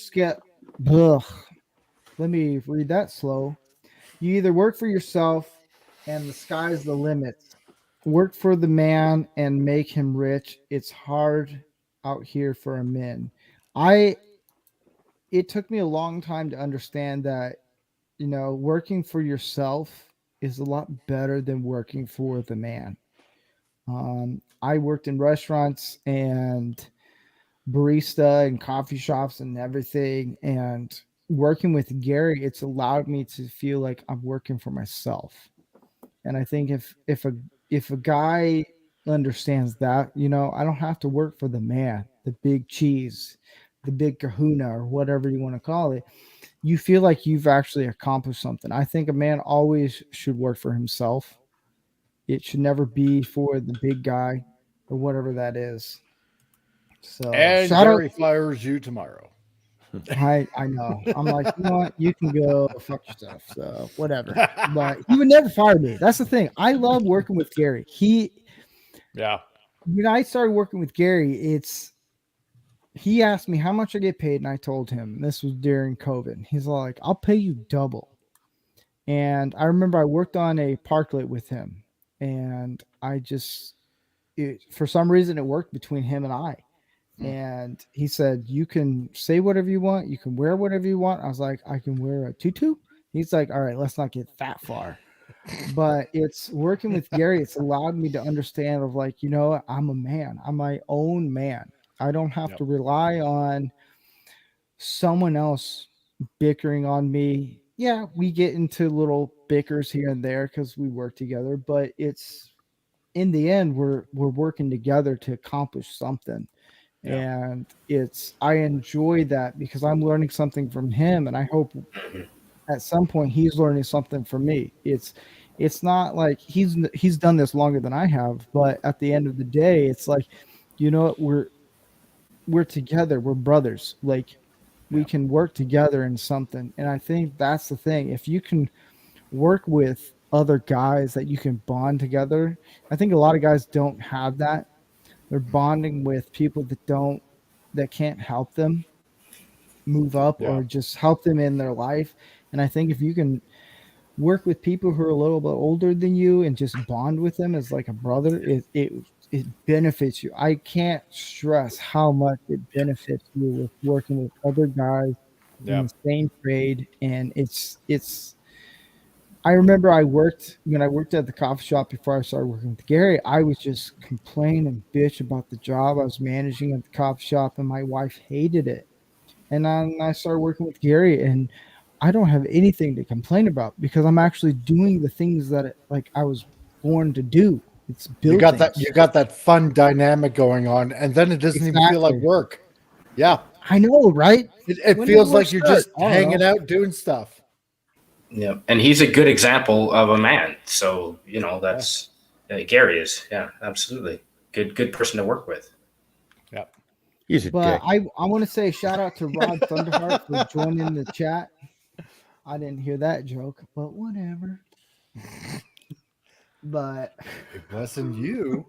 Ugh, let me read that slow. You either work for yourself and the sky's the limit. Work for the man and make him rich. It's hard out here for a man. I It took me a long time to understand that, working for yourself is a lot better than working for the man. I worked in restaurants and barista and coffee shops and everything. And working with Gary, it's allowed me to feel like I'm working for myself. And I think if a guy understands that, I don't have to work for the man, the big cheese, the big kahuna, or whatever you want to call it. You feel like you've actually accomplished something. I think a man always should work for himself. It should never be for the big guy or whatever that is. So And shout out. Gary fires you tomorrow. I know. I'm like, you know what? You can go fuck yourself. So whatever. But he would never fire me. That's the thing. I love working with Gary. Yeah. When I started working with Gary, he asked me how much I get paid, and I told him this was during COVID. He's like, I'll pay you double. And I remember I worked on a parklet with him, and for some reason it worked between him and I. And he said, you can say whatever you want. You can wear whatever you want. I was like, I can wear a tutu. He's like, all right, let's not get that far. But it's working with Gary. It's allowed me to understand of like, I'm a man. I'm my own man. I don't have Yep. to rely on someone else bickering on me. Yeah, we get into little bickers here and there because we work together, but it's in the end, we're working together to accomplish something. Yeah. And I enjoy that because I'm learning something from him, and I hope at some point he's learning something from me. It's not like he's done this longer than I have, but at the end of the day, it's like, what, we're together, we're brothers. Like, we Yeah. can work together in something. And I think that's the thing. If you can work with other guys that you can bond together, I think a lot of guys don't have that. They're bonding with people that can't help them move up Yeah. or just help them in their life. And I think if you can work with people who are a little bit older than you and just bond with them as like a brother, it benefits you. I can't stress how much it benefits you with working with other guys in Yeah. the same trade. And I remember when I worked at the coffee shop before I started working with Gary, I was just complain and bitch about the job I was managing at the coffee shop, and my wife hated it. And then I started working with Gary, and I don't have anything to complain about because I'm actually doing the things that like I was born to do. It's You got that buildings. fun dynamic going on, and then it doesn't even feel like Exactly. work. Yeah. I know, right? It When did feels work like you're start? just I don't hanging know. out doing stuff. Yeah, and he's a good example of a man. So that's Gary is. Yeah, absolutely. Good person to work with. Yeah. He's a But dick. I want to say shout out to Rod Thunderheart for joining the chat. I didn't hear that joke, but whatever. But Blessing you.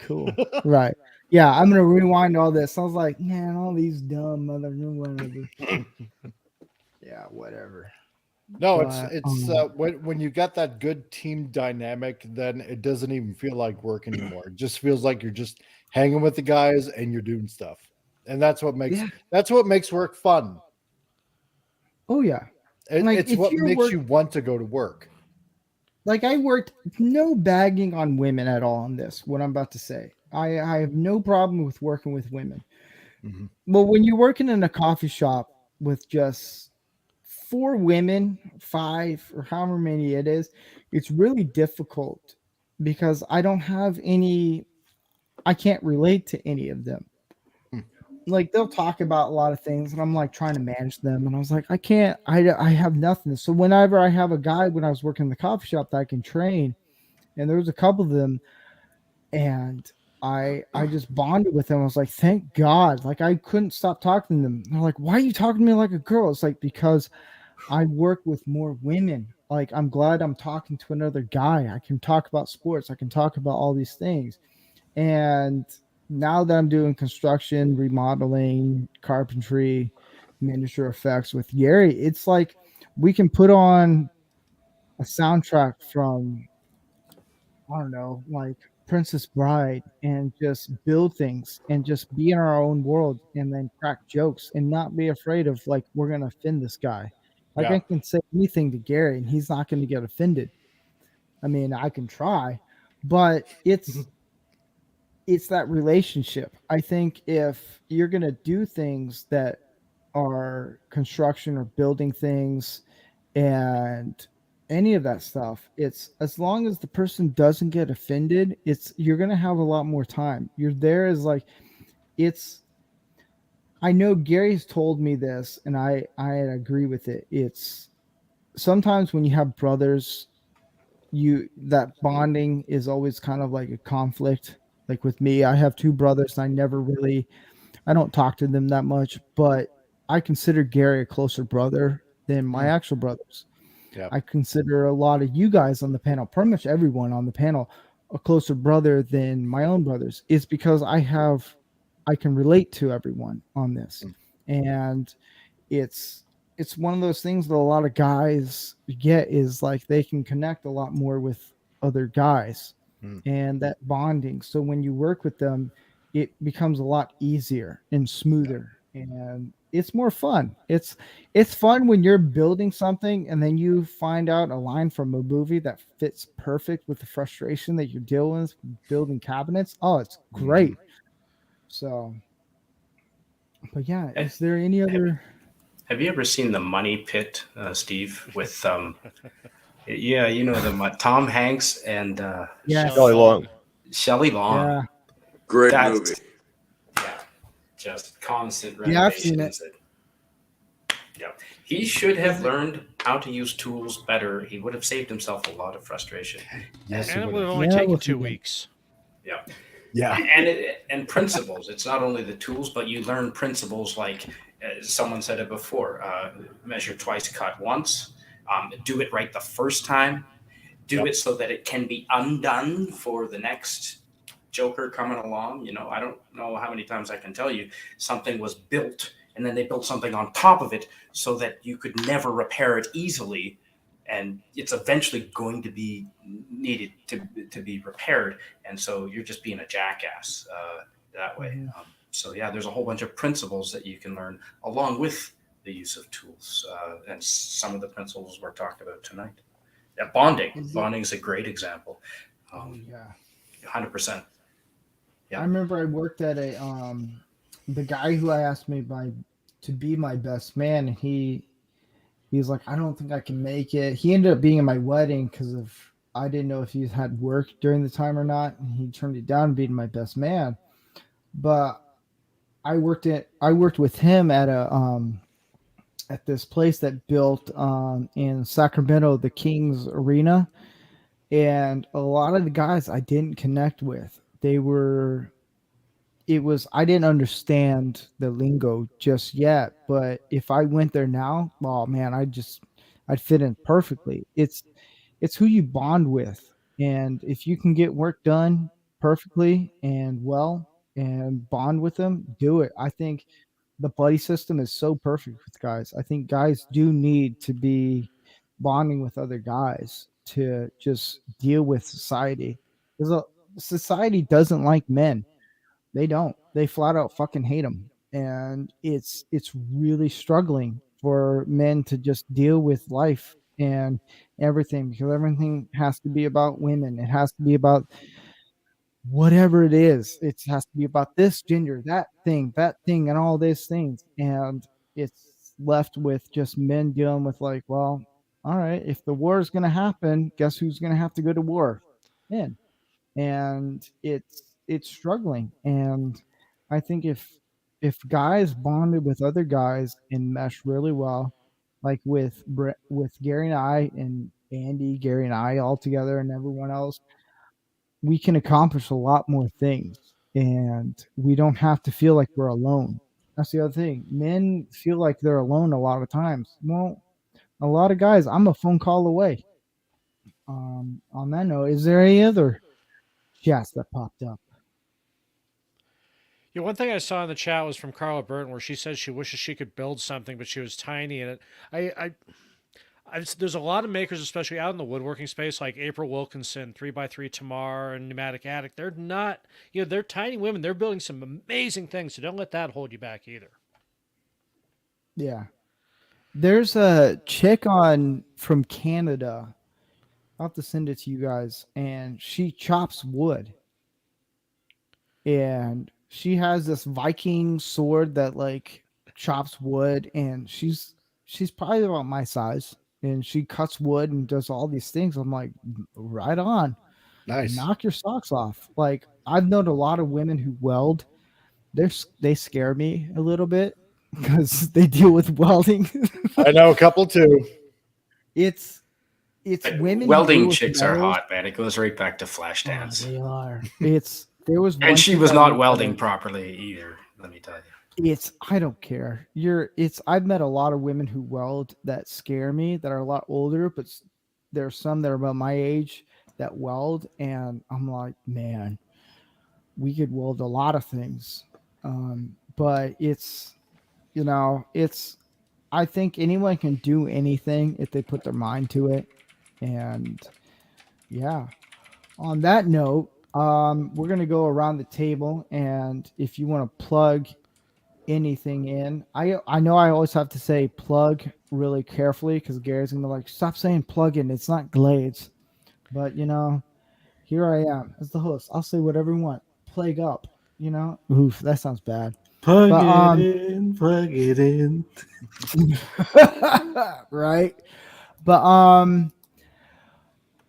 cool. Right. Yeah, I'm gonna rewind all this. I was like, man, all these dumb whatever. Yeah, whatever. No, But when you got that good team dynamic, then it doesn't even feel like work anymore. It just feels like you're just hanging with the guys and you're doing stuff, and that's what makes work fun. oh yeah. Like It's if what you're makes you want to go to work. like I worked no bagging on women at all on this, what I'm about to say. I have no problem with working with women. Mhm. Well, when you're working in a coffee shop with just 4 women, 5, or however many it is, it's really difficult because I don't have any, I can't relate to any of them. Hmm. Like they'll talk about a lot of things and I'm like trying to manage them and I was like, I can't, I have nothing. So whenever I have a guy when I was working in the coffee shop that I can train, and there was a couple of them, and I just bonded with them. I was like, thank God. Like I couldn't stop talking to them. They're like, why are you talking to me like a girl? It's like because I work with more women. Like I'm glad I'm talking to another guy. I can talk about sports. I can talk about all these things. And now that I'm doing construction, remodeling, carpentry, miniature effects with Gary, it's like we can put on a soundtrack from, I don't know, like Princess Bride, and just build things and just be in our own world and then crack jokes and not be afraid of like we're gonna offend this guy. Like I Yeah. can say anything to Gary and he's not gonna get offended. I mean, I can try, but it's that relationship. I think if you're gonna do things that are construction or building things and any of that stuff, it's as long as the person doesn't get offended, it's you're gonna have a lot more time. You're there as like it's I know Gary's told me this and I agree with it. It's sometimes when you have brothers, you that bonding is always kind of like a conflict. Like with me, I have 2 brothers and I don't talk to them that much, but I consider Gary a closer brother than my Mm. actual brothers. Yeah. I consider a lot of you guys on the panel, pretty much everyone on the panel, a closer brother than my own brothers. It's because I can relate to everyone on this. Mm. And it's it's one of those things that a lot of guys get is like they can connect a lot more with other guys Mm. and that bonding. So when you work with them, it becomes a lot easier and Yeah. smoother and it's more fun. It's fun when you're building something and then you find out a line from a movie that fits perfect with the frustration that you're dealing with building cabinets. Oh, it's Mhm. great. So, but yeah, Eh, is there any Have, other? have you ever seen the Money Pit, Steve? With yeah, you know Tom Hanks and Yes. Shelley Shelley Long. Long. Shelley Long. Yeah. Great movie. That's yeah, just constant Yeah, I've seen it. renovations. Yeah, he should have learned how to use tools better. He would have saved himself a lot of frustration. Yes, And it it would would have have. only Yeah, taken well, he 2 did. weeks. Yeah, Yeah. and principles. It's not only the tools, but you learn principles like someone said it before: measure twice, cut once. Do it right the first time. Do Yep. it so that it can be undone for the next Joker coming along. I don't know how many times I can tell you something was built and then they built something on top of it so that you could never repair it easily. And it's eventually going to be needed to be repaired. And so you're just being a jackass that way. Mhm. So, yeah, there's a whole bunch of principles that you can learn along with the use of tools. And some of the principles we're talking about tonight. Yeah, bonding. Is it- Bonding is a great example. Oh yeah. 100%. Yeah. I remember I worked at a the guy who I asked me to be my best man, and he's like, I don't think I can make it. He ended up being in my wedding because of I didn't know if he had work during the time or not, and he turned it down being my best man. But I worked with him at this place that built in Sacramento, the Kings Arena, and a lot of the guys I didn't connect with. I didn't understand the lingo just yet, but if I went there now, oh man, I'd fit in perfectly. It's who you bond with. And if you can get work done perfectly and well and bond with them, do it. I think the buddy system is so perfect with guys. I think guys do need to be bonding with other guys to just deal with society. Because society doesn't like men. They don't. They flat out fucking hate them. And it's really struggling for men to just deal with life and everything because everything has to be about women. It has to be about whatever it is, it has to be about this gender, that thing, and all these things. And it's left with just men dealing with, like, well, all right, if the war is going to happen, guess who's going to have to go to war? Men. And it's struggling. And I think if guys bonded with other guys and mesh really well, like with Gary and I and Andy, Gary and I all together, and everyone else, we can accomplish a lot more things, and we don't have to feel like we're alone. That's the other thing. Men feel like they're alone a lot of times. Well, a lot of guys, I'm a phone call away. On that note, is there any other chats that popped up? Yeah, one thing I saw in the chat was from Carla Burton, where she said she wishes she could build something, but she was tiny. And there's a lot of makers, especially out in the woodworking space, like April Wilkinson, 3x3 Tamar, and Pneumatic Attic. They're not, they're tiny women. They're building some amazing things, so don't let that hold you back either. Yeah. There's a chick on from Canada. I'll have to send it to you guys. And she chops wood. And she has this Viking sword that like chops wood, and she's probably about my size. And she cuts wood and does all these things. I'm like, right on. Nice. Knock your socks off. Like, I've known a lot of women who weld. They scare me a little bit because they deal with welding. I know a couple too. it's women who deal Welding with chicks are metals. hot, man. It goes right back to Oh, Flashdance. they are. There was one And she chick was I not looked welding at. properly either, let me tell you. I don't care. I've met a lot of women who weld that scare me, that are a lot older, but there's some that are about my age that weld, and I'm like, man, we could weld a lot of things. But it's I think anyone can do anything if they put their mind to it. And yeah, on that note, we're gonna go around the table, and if you want to plug anything in, I know I always have to say plug really carefully because Gary's gonna be like, stop saying plug in, it's not Glades. But here I am as the host. I'll say whatever you want. Plague up, Oof, that sounds bad. Plug But it in, plug it in. right. But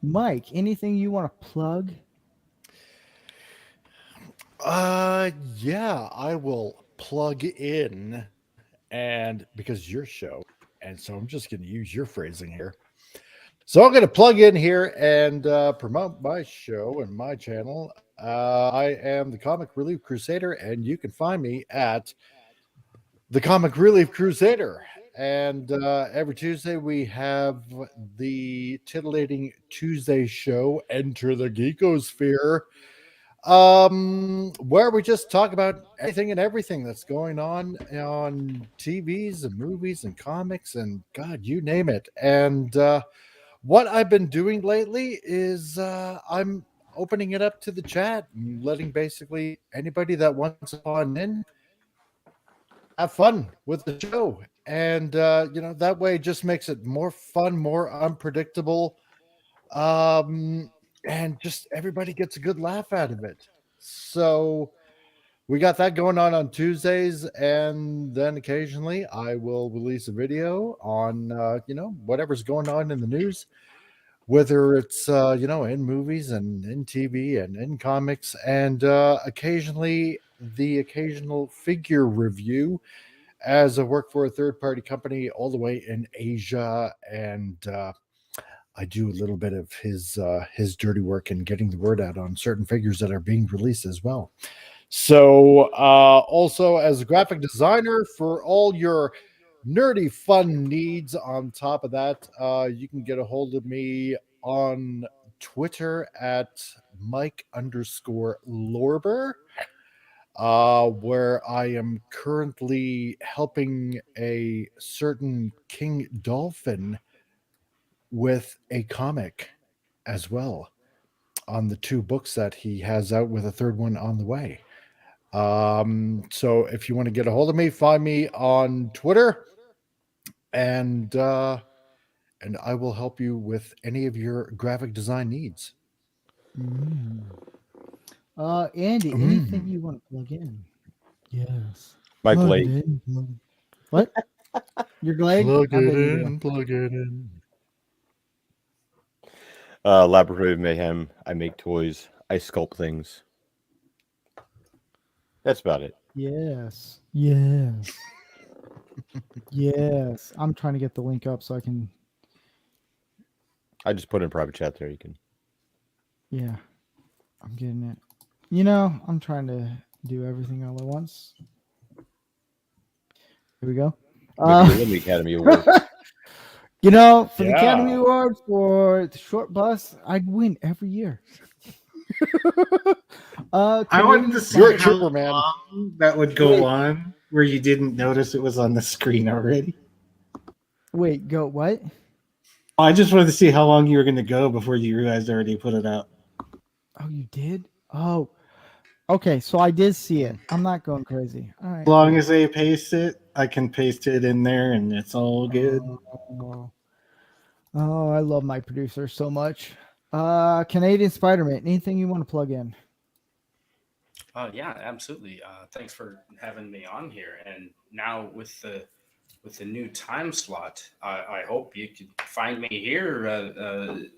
Mike, anything you want to plug? Yeah, I will plug in, and because your show, and so I'm just going to use your phrasing here. So I'm going to plug in here and promote my show and my channel. I am the Comic Relief Crusader, and you can find me at the Comic Relief Crusader. And every Tuesday we have the titillating Tuesday show, Enter the Geekosphere, where we just talk about anything and everything that's going on TVs and movies and comics and God, you name it. And what I've been doing lately is I'm opening it up to the chat and letting basically anybody that wants to on in have fun with the show. And that way it just makes it more fun, more unpredictable. And just everybody gets a good laugh out of it. So we got that going on Tuesdays, and then occasionally I will release a video on whatever's going on in the news, whether it's in movies and in TV and in comics, and occasionally the occasional figure review, as I work for a third party company all the way in Asia, and I do a little bit of his dirty work in getting the word out on certain figures that are being released as well. So also as a graphic designer for all your nerdy fun needs, on top of that, you can get a hold of me on Twitter at Mike_Lorber, where I am currently helping a certain King Dolphin with a comic as well on the two books that he has out, with a third one on the way. So if you want to get a hold of me, find me on Twitter, and I will help you with any of your graphic design needs. Andy, anything you want to plug in? Yes. My Plug leg. it in. What? Your leg? Plug I it bet you do. in, plug it in. Laboratory of Mayhem. I make toys. I sculpt things. That's about it. Yes. Yes. Yes. I'm trying to get the link up so I can. I just put in private chat there. You can. Yeah. I'm getting it. You know, I'm trying to do everything all at once. Here we go. Maybe you'll win the Academy Award. You know, for the Academy Yeah. Award for the short bus, I'd win every year. I wanted to see You're a how trooper, man. long that would go Wait. on where you didn't notice it was on the screen already. Wait, go what? I just wanted to see how long you were going to go before you realized I already put it out. Oh, you did? Oh, okay. So I did see it. I'm not going crazy. All right. As long as they paste it, I can paste it in there and it's all good. Oh, I love my producer so much. Canadian Spider-Man. Anything you want to plug in? Yeah, absolutely. Thanks for having me on here. And now with the new time slot, I hope you can find me here. On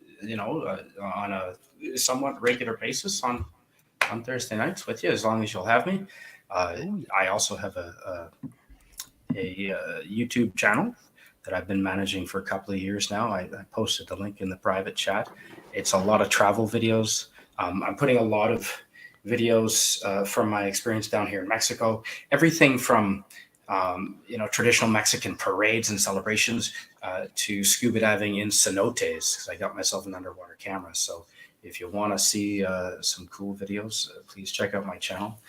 a somewhat regular basis on Thursday nights with you, as long as you'll have me. I also have a YouTube channel that I've been managing for a couple of years now. I posted the link in the private chat. It's a lot of travel videos. I'm putting a lot of videos from my experience down here in Mexico. Everything from traditional Mexican parades and celebrations to scuba diving in cenotes, because I got myself an underwater camera. So if you want to see some cool videos, please check out my channel.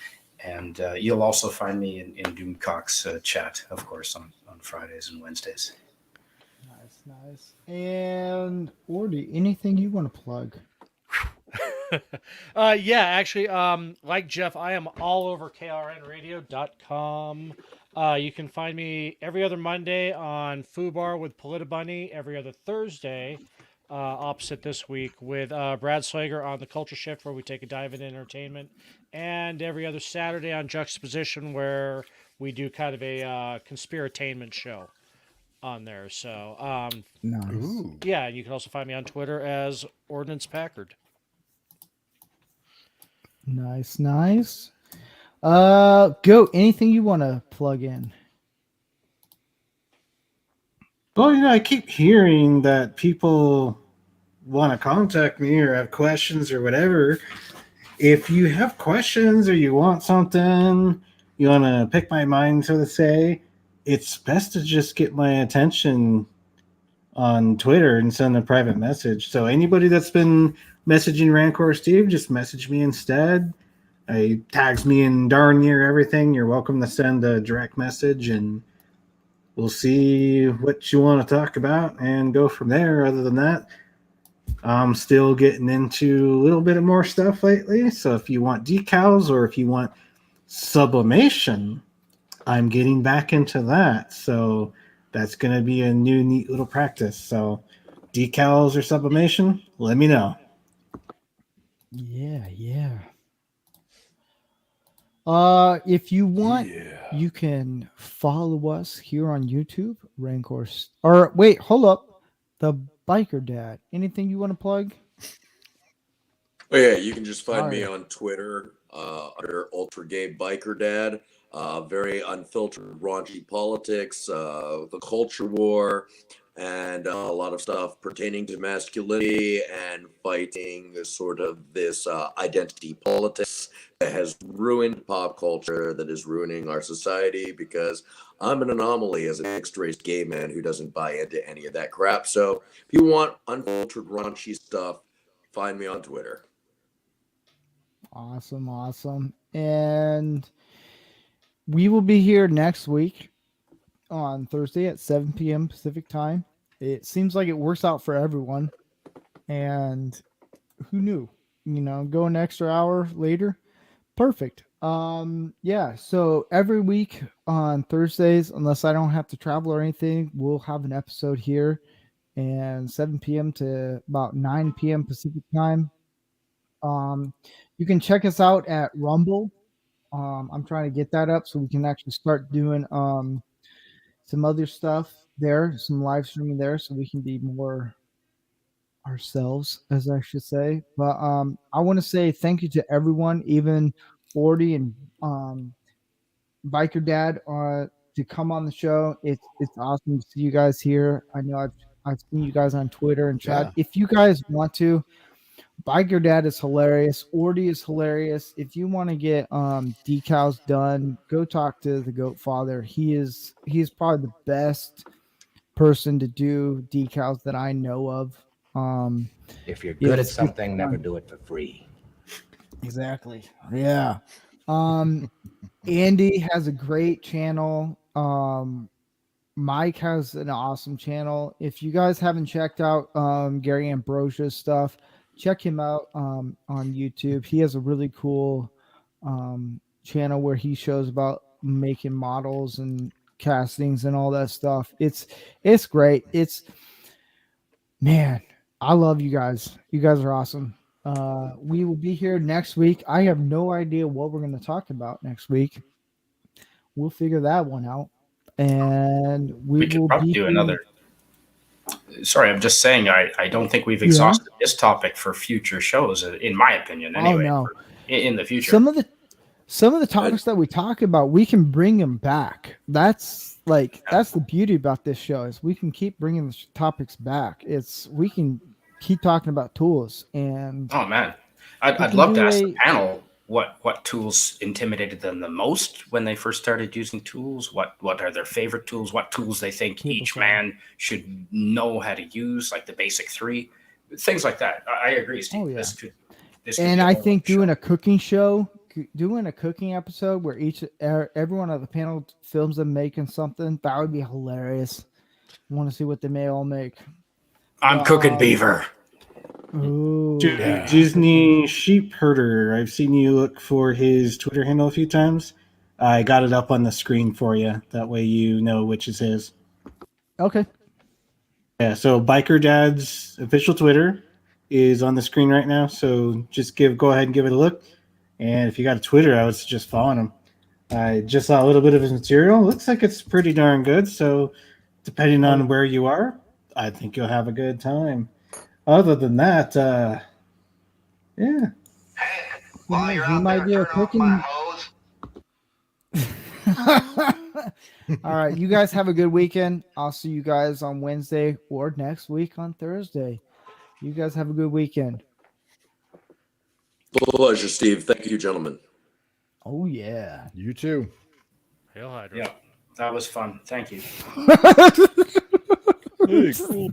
And you'll also find me in Doomcock's chat, of course, on Fridays and Wednesdays. Nice. And Ordy, anything you want to plug? Yeah, actually, like Jeff, I am all over krnradio.com. You can find me every other Monday on Fubar with Politibunny, every other Thursday, opposite this week, with Brad Slager on The Culture Shift, where we take a dive into entertainment, and every other Saturday on Juxtaposition, where we do kind of a conspiratainment show on there. So, Nice. Ooh. yeah, and you can also find me on Twitter as Ordnance Packard. Nice. Go. Anything you want to plug in? Well, I keep hearing that people want to contact me or have questions or whatever. If you have questions or you want something, you want to pick my mind, so to say, it's best to just get my attention on Twitter and send a private message. So anybody that's been messaging Rancor Steve, just message me instead. Tags me in darn near everything. You're welcome to send a direct message, and we'll see what you want to talk about and go from there. Other than that, I'm still getting into a little bit of more stuff lately. So if you want decals or if you want sublimation, I'm getting back into that. So that's going to be a new neat little practice. So decals or sublimation, let me know. Yeah. If you want, you can follow us here on YouTube, Rancor. Or wait, hold up, the Biker Dad. Anything you want to plug? Oh yeah, you can just find All me right. on Twitter under Ultra Gay Biker Dad. Very unfiltered, raunchy politics, the culture war, and a lot of stuff pertaining to masculinity and fighting this identity politics that has ruined pop culture, that is ruining our society. Because I'm an anomaly as a mixed-race gay man who doesn't buy into any of that crap. So if you want unfiltered, raunchy stuff, find me on Twitter. Awesome. And we will be here next week on Thursday at 7 p.m. Pacific time. It seems like it works out for everyone. And who knew? Go an extra hour later. Perfect. Yeah, so every week on Thursdays, unless I don't have to travel or anything, we'll have an episode here and 7 p.m. to about 9 p.m. Pacific time. You can check us out at Rumble. I'm trying to get that up so we can actually start doing some other stuff there, some live streaming there, so we can be more ourselves, as I should say. But I want to say thank you to everyone, even 40 and Biker Dad, to come on the show. It's awesome to see you guys here. I know I've seen you guys on Twitter and chat. Yeah. If you guys want to, Biker Dad is hilarious. Ordy is hilarious. If you want to get decals done, go talk to the Goat Father. He's probably the best person to do decals that I know of. If you're good at it's something, never fun. do it for free. Exactly. Yeah. Andy has a great channel. Mike has an awesome channel. If you guys haven't checked out Gary Ambrosia's stuff, check him out on YouTube. He has a really cool channel where he shows about making models and castings and all that stuff. It's great. Man, I love you guys. You guys are awesome. We will be here next week. I have no idea what we're going to talk about next week. We'll figure that one out. And We could will probably be do here- another. Sorry, I'm just saying. I don't think we've exhausted this topic for future shows, in my opinion. Anyway, no. In the future. Some of the topics that we talk about, we can bring them back. That's the beauty about this show is we can keep bringing the topics back. We can keep talking about tools and Oh man, I'd can love to do ask a- the panel what tools intimidated them the most when they first started using tools. What are their favorite tools? What tools they think People each say. man should know how to use, like the basic 3, things like that. I agree, Steve. Oh, yeah. This could and be a I whole think show. doing a cooking show, doing a cooking episode where everyone on the panel films them making something, that would be hilarious. I want to see what they may all make. I'm cooking beaver. Ooh, Disney Sheep Herder. I've seen you look for his Twitter handle a few times. I got it up on the screen for you. That way you know which is his. Okay. Yeah, so Biker Dad's official Twitter is on the screen right now. So just go ahead and give it a look. And if you got a Twitter, I would suggest following him. I just saw a little bit of his material. Looks like it's pretty darn good. So depending on where you are, I think you'll have a good time. Other than that, yeah. While you're out there, turn off my All right, you guys have a good weekend. I'll see you guys on Wednesday or next week on Thursday. You guys have a good weekend. Pleasure, Steve. Thank you, gentlemen. Oh yeah. You too. Hail Hydra. Yeah, that was fun. Thank you. Hey, cool.